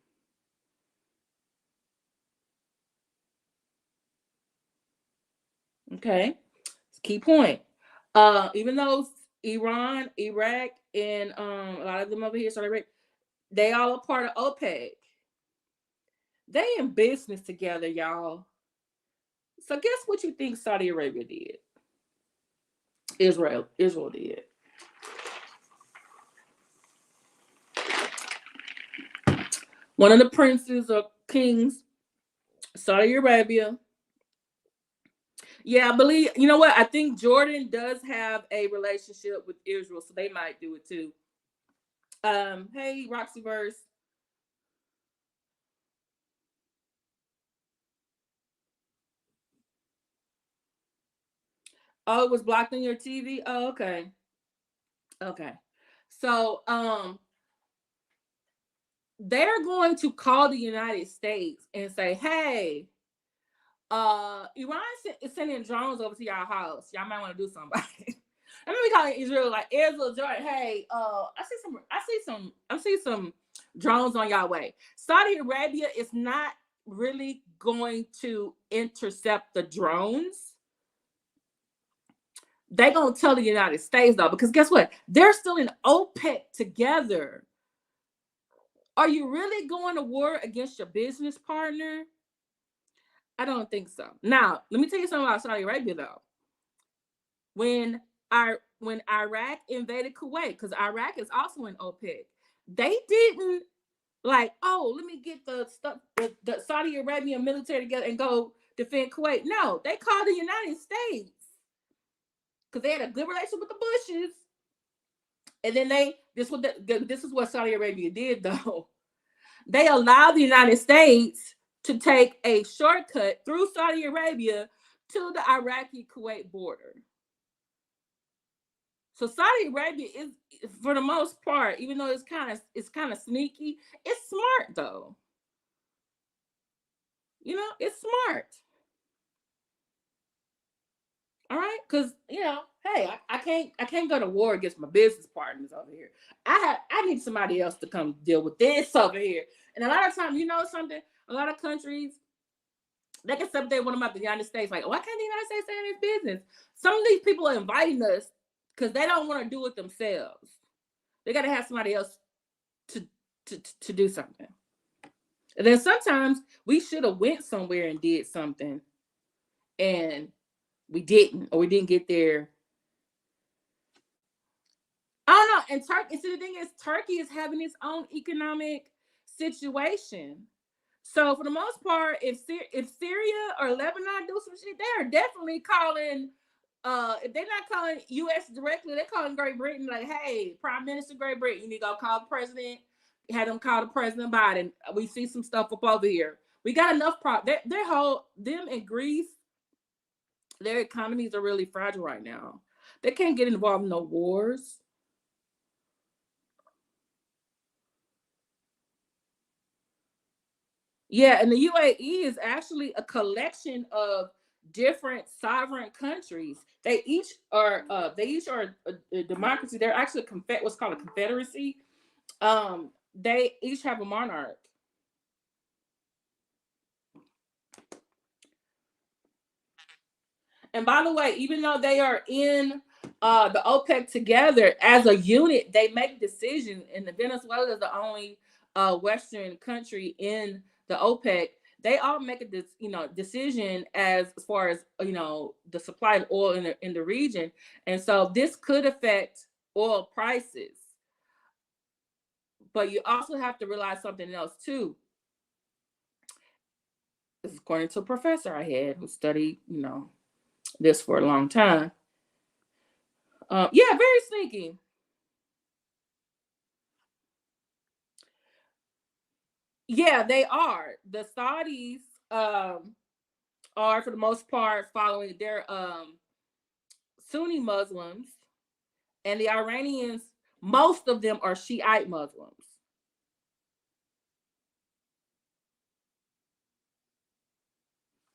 Okay, key point. Even though Iran, Iraq, and a lot of them over here, Saudi Arabia, they all are part of OPEC. They in business together, y'all. So guess what you think Saudi Arabia did? Israel did. One of the princes or kings, Saudi Arabia. Yeah, I believe, you know what? I think Jordan does have a relationship with Israel, so they might do it too. Hey, Roxyverse. Oh, it was blocked on your TV? Oh, okay. Okay. So, they're going to call the United States and say, hey, Iran is sending drones over to y'all house. Y'all might want to do something. Let me call Israel, like, Israel, Jordan, hey, I see some drones on y'all way. Saudi Arabia is not really going to intercept the drones. They're going to tell the United States, though, because guess what? They're still in OPEC together. Are you really going to war against your business partner? I don't think so. Now, let me tell you something about Saudi Arabia though. When when Iraq invaded Kuwait, because Iraq is also in OPEC, they didn't like, oh, let me get the stuff, the Saudi Arabian military together and go defend Kuwait. No, they called the United States because they had a good relationship with the Bushes. And then this is what Saudi Arabia did though. They allowed the United States to take a shortcut through Saudi Arabia to the Iraqi Kuwait border. So Saudi Arabia is, for the most part, even though it's kind of sneaky, it's smart though. You know, it's smart. All right, because hey, I can't go to war against my business partners over here. I need somebody else to come deal with this over here. And a lot of times, you know something, a lot of countries, they can say they want about the United States, like, why can't the United States stay in this business? Some of these people are inviting us because they don't want to do it themselves. They got to have somebody else to do something. And then sometimes we should have went somewhere and did something, and we didn't, or we didn't get there. I don't know. And Turkey, see, the thing is, Turkey is having its own economic situation. So for the most part, if Syria or Lebanon do some shit, they are definitely calling. If they're not calling U.S. directly, they're calling Great Britain. Like, hey, Prime Minister Great Britain, you need to go call the president. Had them call the President Biden. We see some stuff up over here. We got enough them in Greece, their economies are really fragile right now. They can't get involved in no wars. Yeah, and the UAE is actually a collection of different sovereign countries. They each are a democracy. They're actually what's called a confederacy. They each have a monarch. And by the way, even though they are in the OPEC together as a unit, they make decisions. And Venezuela is the only Western country in the OPEC. They all make a decision as far as the supply of oil in the region, and so this could affect oil prices. But you also have to realize something else too. This is according to a professor I had who studied this for a long time. Yeah, very sneaky. Yeah, they are. The Saudis are for the most part following their Sunni Muslims, and the Iranians, most of them are Shiite Muslims.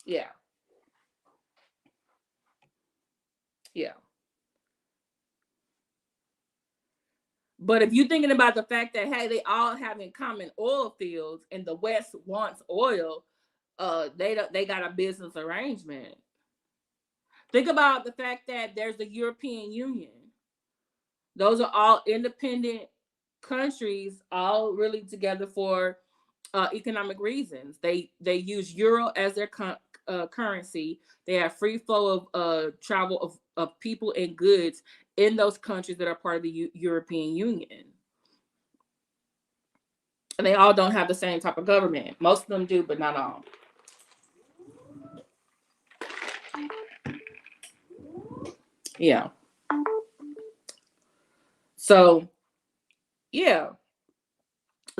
Yeah. Yeah. But if you're thinking about the fact that, hey, they all have in common oil fields and the West wants oil, they got a business arrangement. Think about the fact that there's the European Union. Those are all independent countries, all really together for economic reasons. They use euro as their currency. They have free flow of travel of people and goods in those countries that are part of the European Union. And they all don't have the same type of government. Most of them do, but not all. Yeah. So yeah.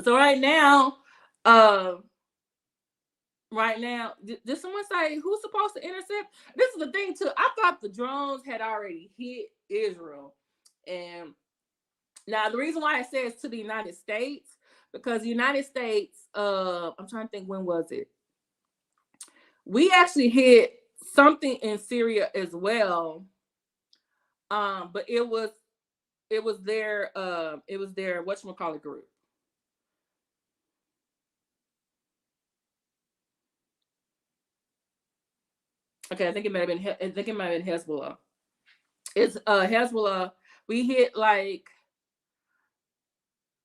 So uh, right now, did someone say who's supposed to intercept? This is the thing too. I thought the drones had already hit Israel, and now the reason why it says to the United States, because the United States, I'm trying to think, when was it? We actually hit something in Syria as well, but it was their whatchamacallit group. Okay, I think it might have been. I think it might have been Hezbollah. It's Hezbollah. We hit like,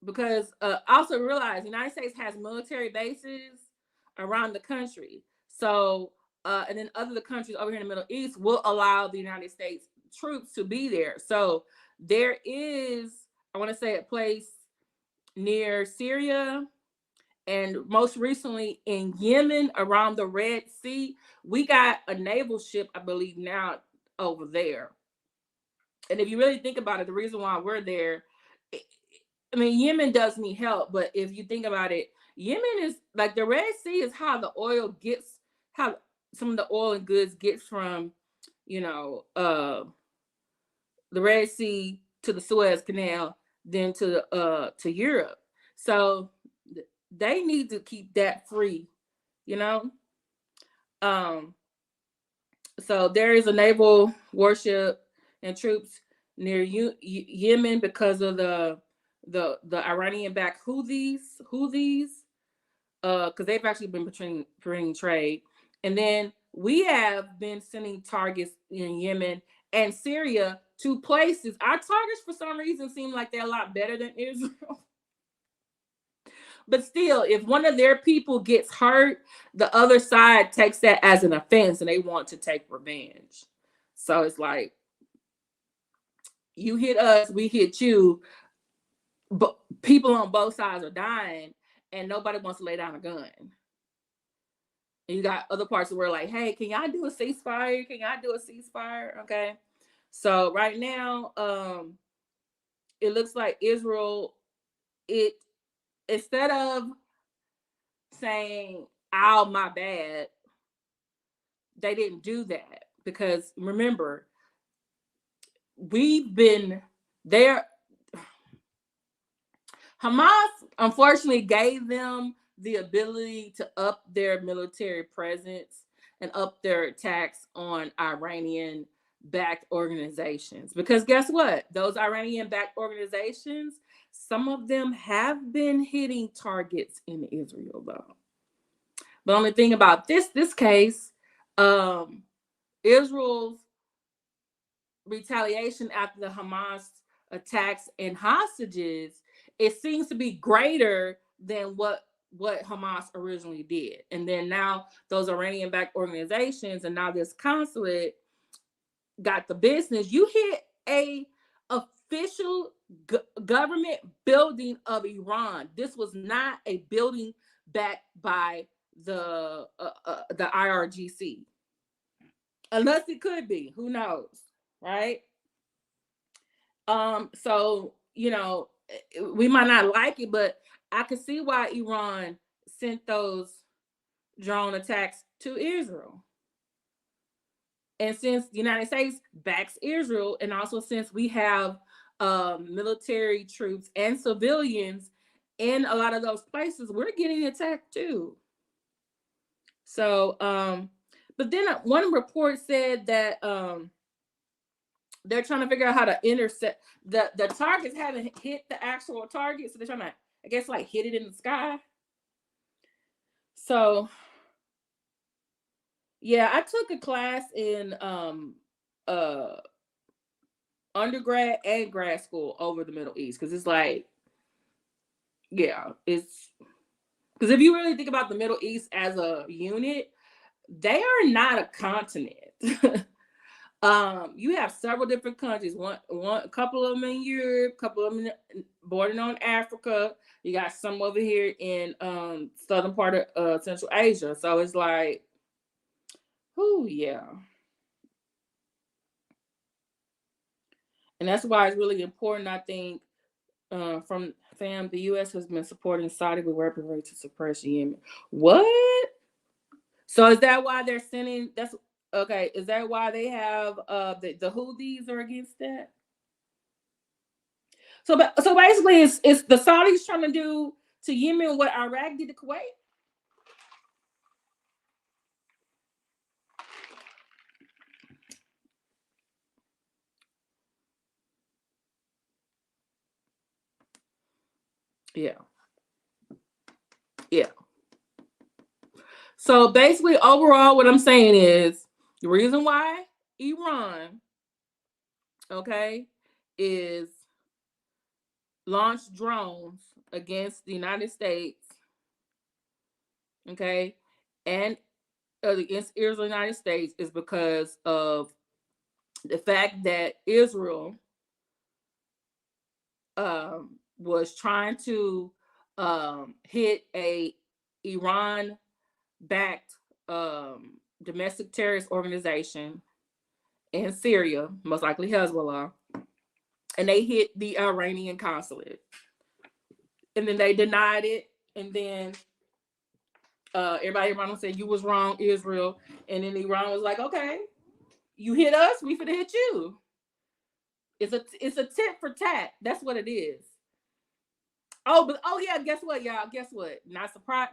because also realize the United States has military bases around the country. So and then other countries over here in the Middle East will allow the United States troops to be there. So there is, I want to say, a place near Syria, and most recently in Yemen around the Red Sea. We got a naval ship, I believe, now over there. And if you really think about it, the reason why we're there, I mean, Yemen does need help, but if you think about it, Yemen is like the Red Sea is how the oil gets, how some of the oil and goods gets from, you know, the Red Sea to the Suez Canal, then to Europe. So they need to keep that free, you know. Um, so there is a naval warship and troops near Yemen because of the Iranian-backed Houthis, because they've actually been bringing trade, and then we have been sending targets in Yemen and Syria to places. Our targets, for some reason, seem like they're a lot better than Israel. But still, if one of their people gets hurt, the other side takes that as an offense and they want to take revenge. So it's like, you hit us, we hit you, but people on both sides are dying and nobody wants to lay down a gun. And you got other parts where like, hey, can y'all do a ceasefire? Can y'all do a ceasefire? Okay. So right now, it looks like Israel, instead of saying, "Oh, my bad," they didn't do that, because remember, we've been there. Hamas unfortunately gave them the ability to up their military presence and up their attacks on Iranian backed organizations, because guess what, those Iranian backed organizations, some of them have been hitting targets in Israel though. The only thing about this case, Israel's retaliation after the Hamas attacks and hostages, it seems to be greater than what Hamas originally did. And then now those Iranian-backed organizations and now this consulate got the business. You hit a official government building of Iran. This was not a building backed by the IRGC, unless it could be. Who knows, right? So you know, we might not like it, but I could see why Iran sent those drone attacks to Israel. And since the United States backs Israel, and also since we have military troops and civilians in a lot of those places, we're getting attacked too. So, but then one report said that they're trying to figure out how to intercept the targets. Haven't hit the actual target, so they're trying to, I guess, like hit it in the sky. So yeah, I took a class in undergrad and grad school over the Middle East, because it's like, yeah, it's because if you really think about the Middle East as a unit, they are not a continent. You have several different countries. A couple of them in Europe, a couple of them bordering on Africa. You got some over here in southern part of Central Asia. So it's like, oh yeah. And that's why it's really important, I think, from fam, the U.S. has been supporting Saudi with weaponry to suppress Yemen. What? So is that why they're sending? That's okay. Is that why they have the Houthis are against that? So basically, it's the Saudis trying to do to Yemen what Iraq did to Kuwait. Yeah, yeah. So basically, overall, what I'm saying is the reason why Iran, okay, is launched drones against the United States, okay, and against Israel and the United States is because of the fact that Israel was trying to hit a Iran-backed domestic terrorist organization in Syria, most likely Hezbollah, and they hit the Iranian consulate. And then they denied it, and then everybody around said, you was wrong, Israel. And then Iran was like, okay, you hit us, we finna hit you. It's a tit for tat. That's what it is. Oh yeah, guess what, y'all? Guess what? Not surprised.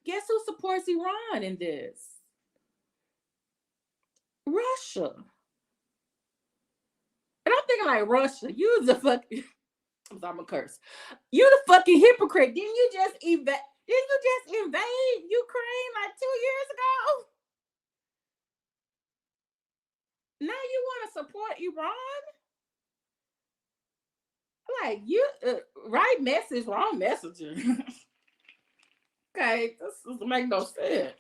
Guess who supports Iran in this? Russia. And I'm thinking like, Russia, you the fucking I'm gonna curse. You the fucking hypocrite. Didn't you just invade Ukraine like 2 years ago? Now you want to support Iran? Like, you right message, wrong messenger. Okay, this doesn't make no sense.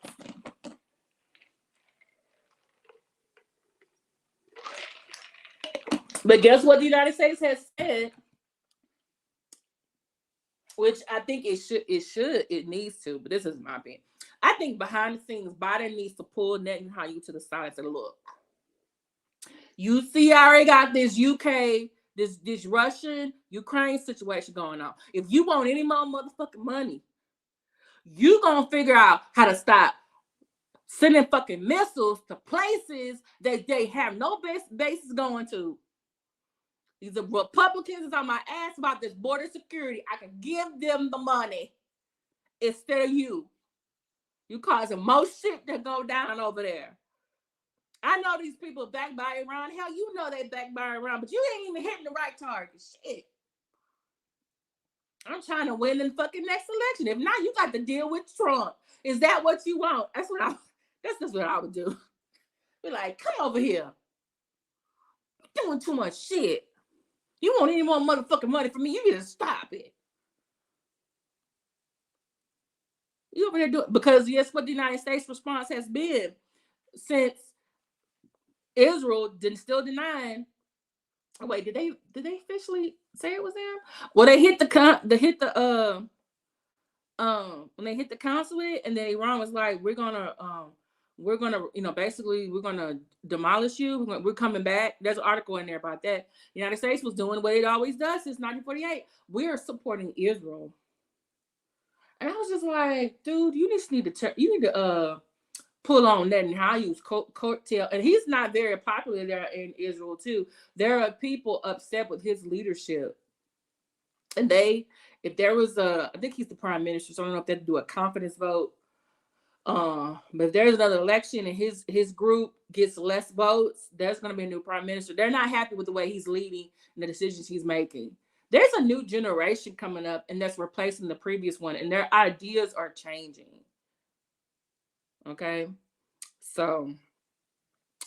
But guess what the United States has said? Which I think it needs to, but this is my opinion. I think behind the scenes, Biden needs to pull Netanyahu to the side and say, look, you see, I already got this UK, this Russian, Ukraine situation going on. If you want any more motherfucking money, you gonna figure out how to stop sending fucking missiles to places that they have no bases going to. These are Republicans is on my ass about this border security. I can give them the money instead of you. You causing most shit to go down over there. I know these people backed by Iran. Hell, you know they backed by Iran, but you ain't even hitting the right target. Shit. I'm trying to win in the fucking next election. If not, you got to deal with Trump. Is that what you want? That's just what I would do. Be like, come over here. You're doing too much shit. You want any more motherfucking money from me? You need to stop it. You over there do it because that's what the United States response has been since Israel still denying. Oh, wait, did they officially say it was them? Well, they hit when they hit the consulate, and then Iran was like, we're gonna basically we're gonna demolish you. We're coming back. There's an article in there about that. The United States was doing what it always does since 1948. We are supporting Israel, and I was just like, dude, you need to pull on Netanyahu's coattail, and he's not very popular there in Israel too. There are people upset with his leadership, and if there was I think he's the prime minister, so I don't know if they do a confidence vote. But if there's another election and his group gets less votes, there's going to be a new prime minister. They're not happy with the way he's leading and the decisions he's making. There's a new generation coming up, and that's replacing the previous one, and their ideas are changing. Okay, so,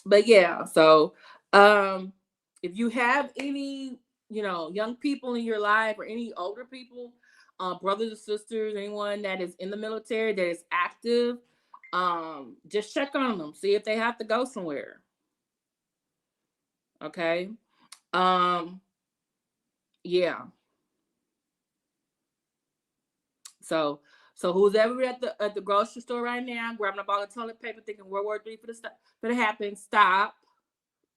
but yeah, so if you have any young people in your life or any older people, brothers or sisters, anyone that is in the military that is active, just check on them, see if they have to go somewhere. Okay. Yeah. So who's ever at the grocery store right now, grabbing a ball of toilet paper, thinking World War III for to happen, stop.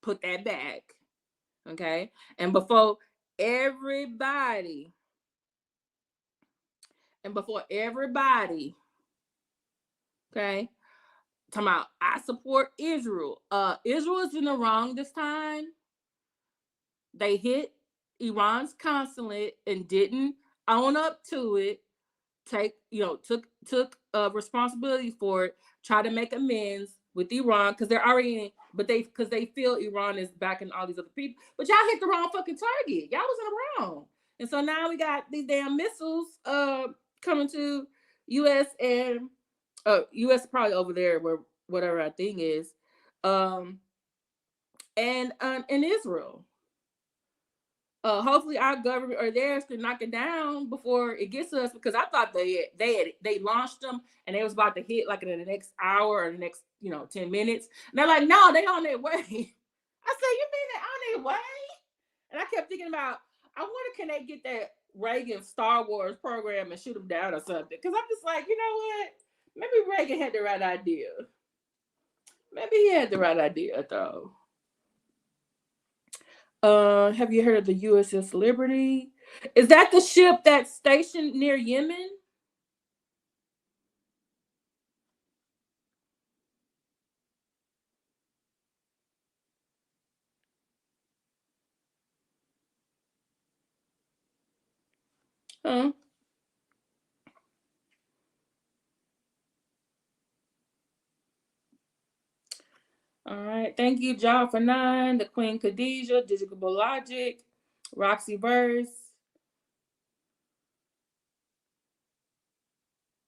Put that back. Okay. And before everybody, okay, talking about I support Israel. Israel is in the wrong this time. They hit Iran's consulate and didn't own up to it. Took responsibility for it. Try to make amends with Iran because they're already because they feel Iran is backing all these other people. But y'all hit the wrong fucking target. Y'all was in the wrong. And so now we got these damn missiles coming to U.S. and U.S. probably over there where whatever our thing is, and in Israel. hopefully our government or theirs can knock it down before it gets to us, because I thought they launched them and they was about to hit like in the next hour or the next 10 minutes. And they're like, no, they on their way. I said, you mean they on their way? And I kept thinking about, I wonder, can they get that Reagan Star Wars program and shoot them down or something? Because I'm just like, you know what? Maybe Reagan had the right idea. Maybe he had the right idea though. Have you heard of the USS Liberty? Is that the ship that's stationed near Yemen? Huh? All right. Thank you, John for 9, the Queen Khadijah, Digital Logic, Roxy Verse.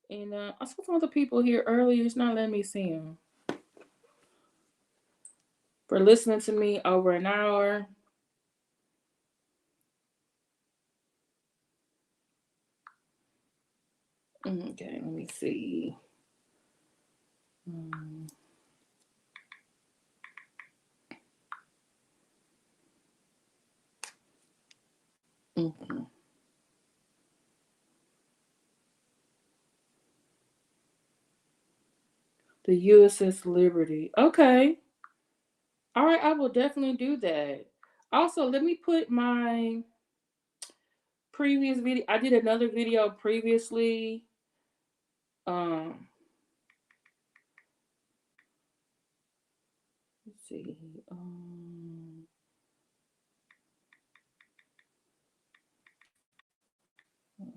And I saw some other people here earlier. It's not letting me see them. For listening to me over an hour. Okay, let me see. Mm-hmm. The USS Liberty. Okay. All right, I will definitely do that. Also, let me put my previous video. I did another video previously. Let's see.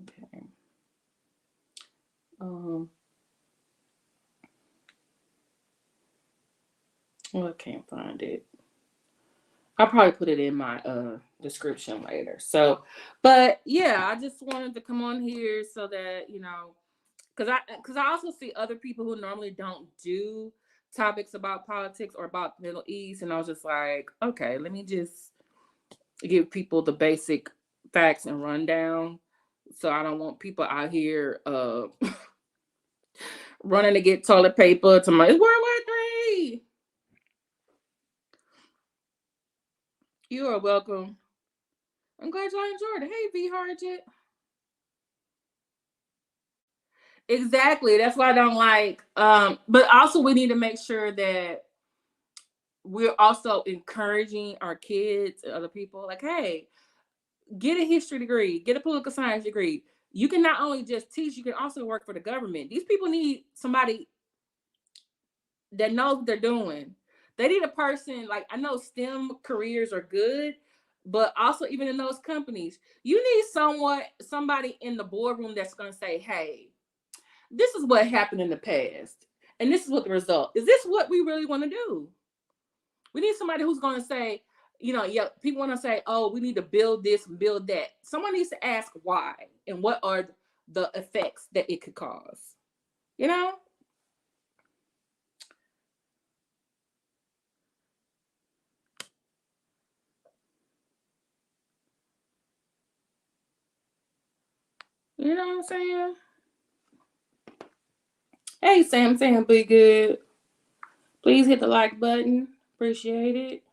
Okay. Well, I can't find it. I'll probably put it in my description later. So, but yeah, I just wanted to come on here so that because I also see other people who normally don't do topics about politics or about the Middle East, and I was just like, okay, let me just give people the basic facts and rundown. So I don't want people out here running to get toilet paper to my World War Three. You are welcome. I'm glad y'all enjoyed it. Hey, V Harjit. Exactly. That's why I don't like. But also we need to make sure that we're also encouraging our kids and other people, like, hey, get a history degree, get a political science degree. You can not only just teach, you can also work for the government. These people need somebody that knows what they're doing. They need a person, like, I know STEM careers are good, but also even in those companies, you need somebody in the boardroom that's going to say, hey, this is what happened in the past, and this is what the result is. This what we really want to do? We need somebody who's going to say, yeah, people want to say, oh, we need to build this and build that. Someone needs to ask why and what are the effects that it could cause. You know? You know what I'm saying? Hey, Sam, be good. Please hit the like button. Appreciate it.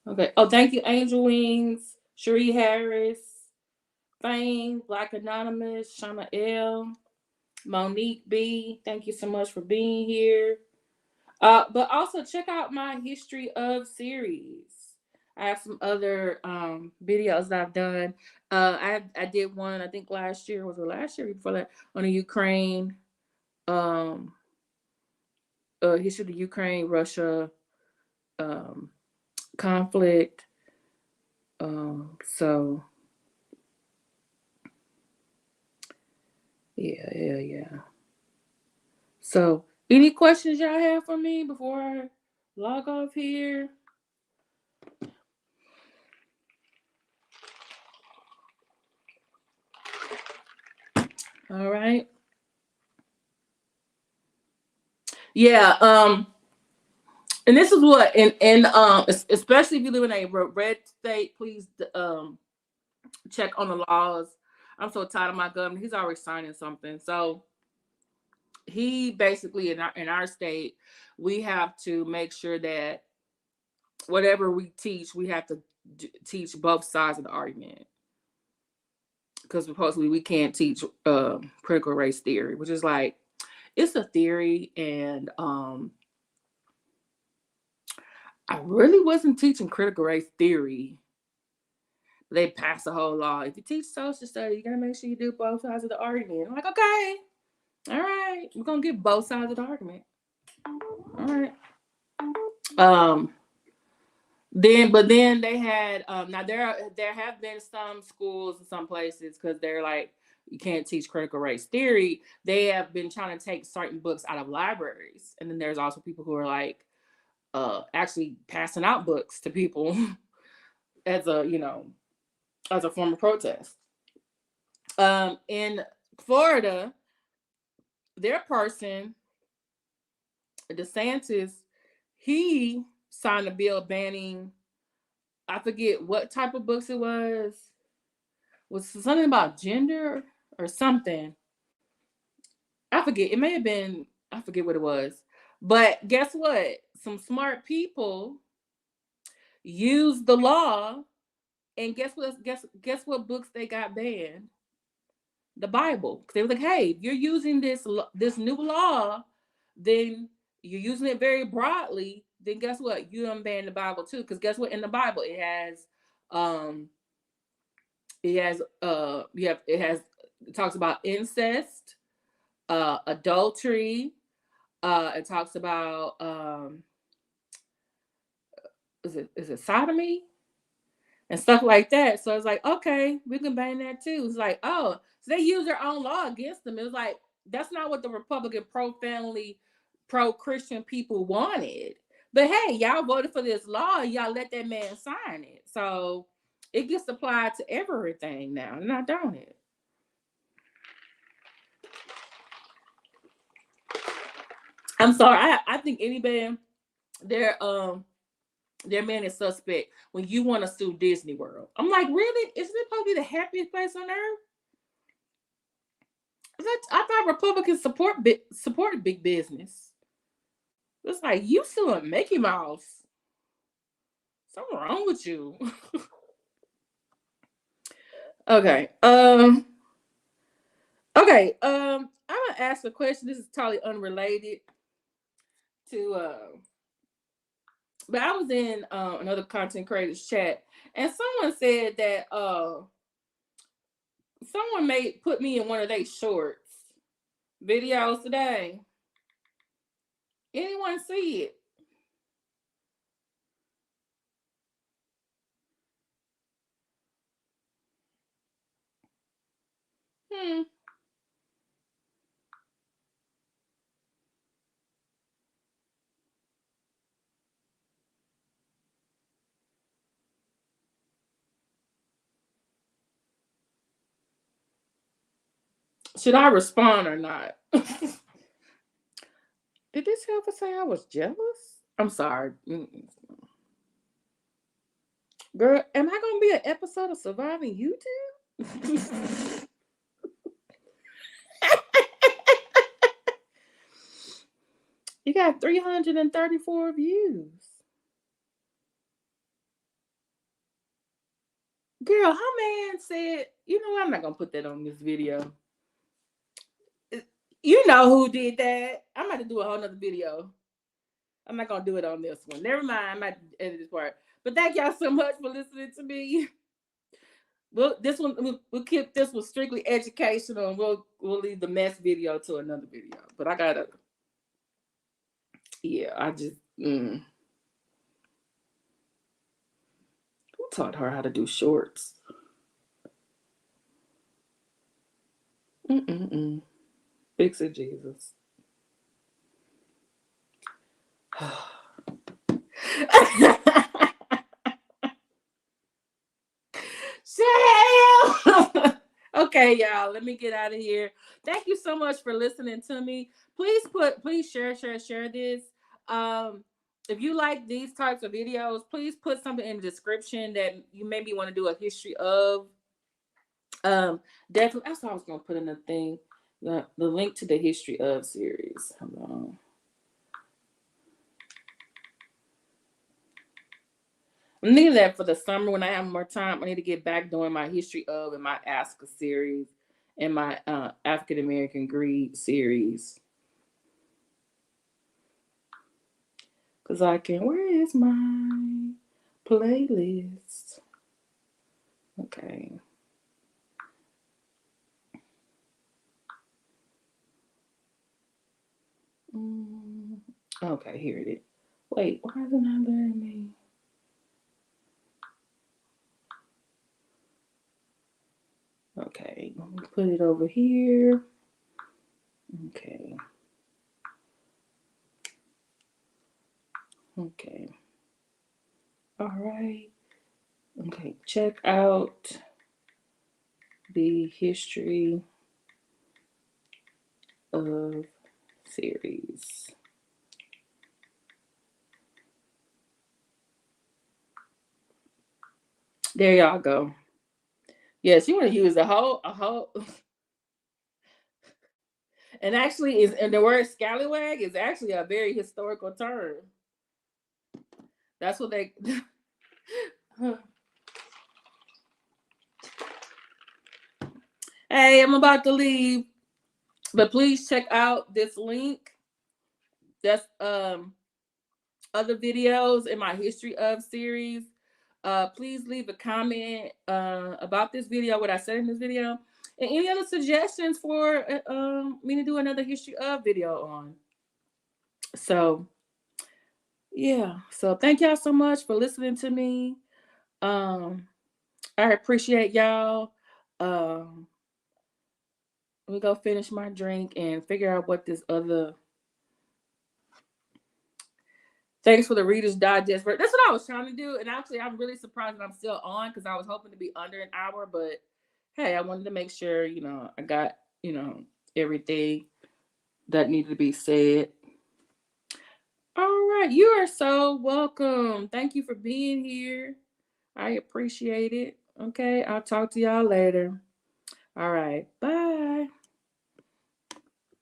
Okay. Oh, thank you, Angel Wings, Cherie Harris, Fame, Black Anonymous, Shauna L, Monique B. Thank you so much for being here. But also check out my history of series. I have some other videos that I've done. I did one, I think last year, was it last year before that, on the Ukraine um history of the Ukraine Russia um conflict. So yeah. So any questions y'all have for me before I log off here? All right. Yeah. And this is what, and especially if you live in a red state, please check on the laws. I'm so tired of my governor. He's always signing something. So he basically in our state, we have to make sure that whatever we teach, we have to teach both sides of the argument. Because supposedly we can't teach critical race theory, which is like, it's a theory, and I really wasn't teaching critical race theory. They passed a whole law. If you teach social studies, you gotta make sure you do both sides of the argument. I'm like, okay, all right, we're gonna get both sides of the argument. All right. Um. Then they had now there have been some schools in some places, because they're like, you can't teach critical race theory. They have been trying to take certain books out of libraries, and then there's also people who are like actually passing out books to people as a as a form of protest. In Florida, their person DeSantis, he signed a bill banning, I forget what type of books it was something about gender or something. I forget. It may have been, I forget what it was. But guess what? Some smart people used the law, and guess what books they got banned? The Bible. They were like, hey, if you're using this new law, then you're using it very broadly. Then guess what? You unban the Bible too. Because guess what? In the Bible, um it talks about incest, adultery. It talks about is it sodomy and stuff like that. So it's like, okay, we can ban that too. It's like, oh, so they use their own law against them. It was like, that's not what the Republican pro-family, pro-Christian people wanted. But hey, y'all voted for this law. Y'all let that man sign it. So it gets applied to everything now. Not don't it? I'm sorry. I think anybody their man is suspect when you want to sue Disney World. I'm like, really? Isn't it supposed to be the happiest place on earth? I thought Republicans supported big business. It's like, you suing Mickey Mouse. Something wrong with you. Okay. Okay. I'm gonna ask a question. This is totally unrelated to but I was in another content creators chat, and someone said that someone put me in one of their shorts videos today. Anyone see it? Hmm. Should I respond or not? Did this ever say I was jealous? I'm sorry. Girl, am I gonna be an episode of Surviving YouTube? You got 334 views. Girl, her man said, you know what? I'm not gonna put that on this video. You know who did that. I'm about to do a whole nother video. I'm not gonna do it on this one. Never mind. I'm about to edit this part. But thank y'all so much for listening to me. We'll keep this one strictly educational, and we'll leave the mess video to another video. But I gotta, yeah, I just who taught her how to do shorts? Fix it, Jesus. Shut up. Okay, y'all, let me get out of here. thank you so much for listening to me. Please share this. If you like these types of videos, please put something in the description that you maybe want to do a history of. Definitely, that's what I was gonna put in the thing. The link to the history of series. Hold on. I need that for the summer when I have more time. I need to get back doing my history of and my Ask a series and my African American Greed series. Cause I can. Where is my playlist? Okay. Okay, here it is. Wait, why is it not letting me? Okay, let me put it over here. Okay. Okay. All right. Okay, check out the history of series. There y'all go. Yes, you want to use a whole. And actually, and the word scallywag is actually a very historical term. That's what they. Hey, I'm about to leave, but please check out this link. That's other videos in my history of series. Please leave a comment about this video, what I said in this video, and any other suggestions for me to do another history of video on. So yeah, so thank y'all so much for listening to me. I appreciate y'all. Let me go finish my drink and figure out what this other. Thanks for the Reader's Digest. That's what I was trying to do. And actually, I'm really surprised that I'm still on because I was hoping to be under an hour. But hey, I wanted to make sure, I got, everything that needed to be said. All right. You are so welcome. Thank you for being here. I appreciate it. Okay. I'll talk to y'all later. All right. Bye.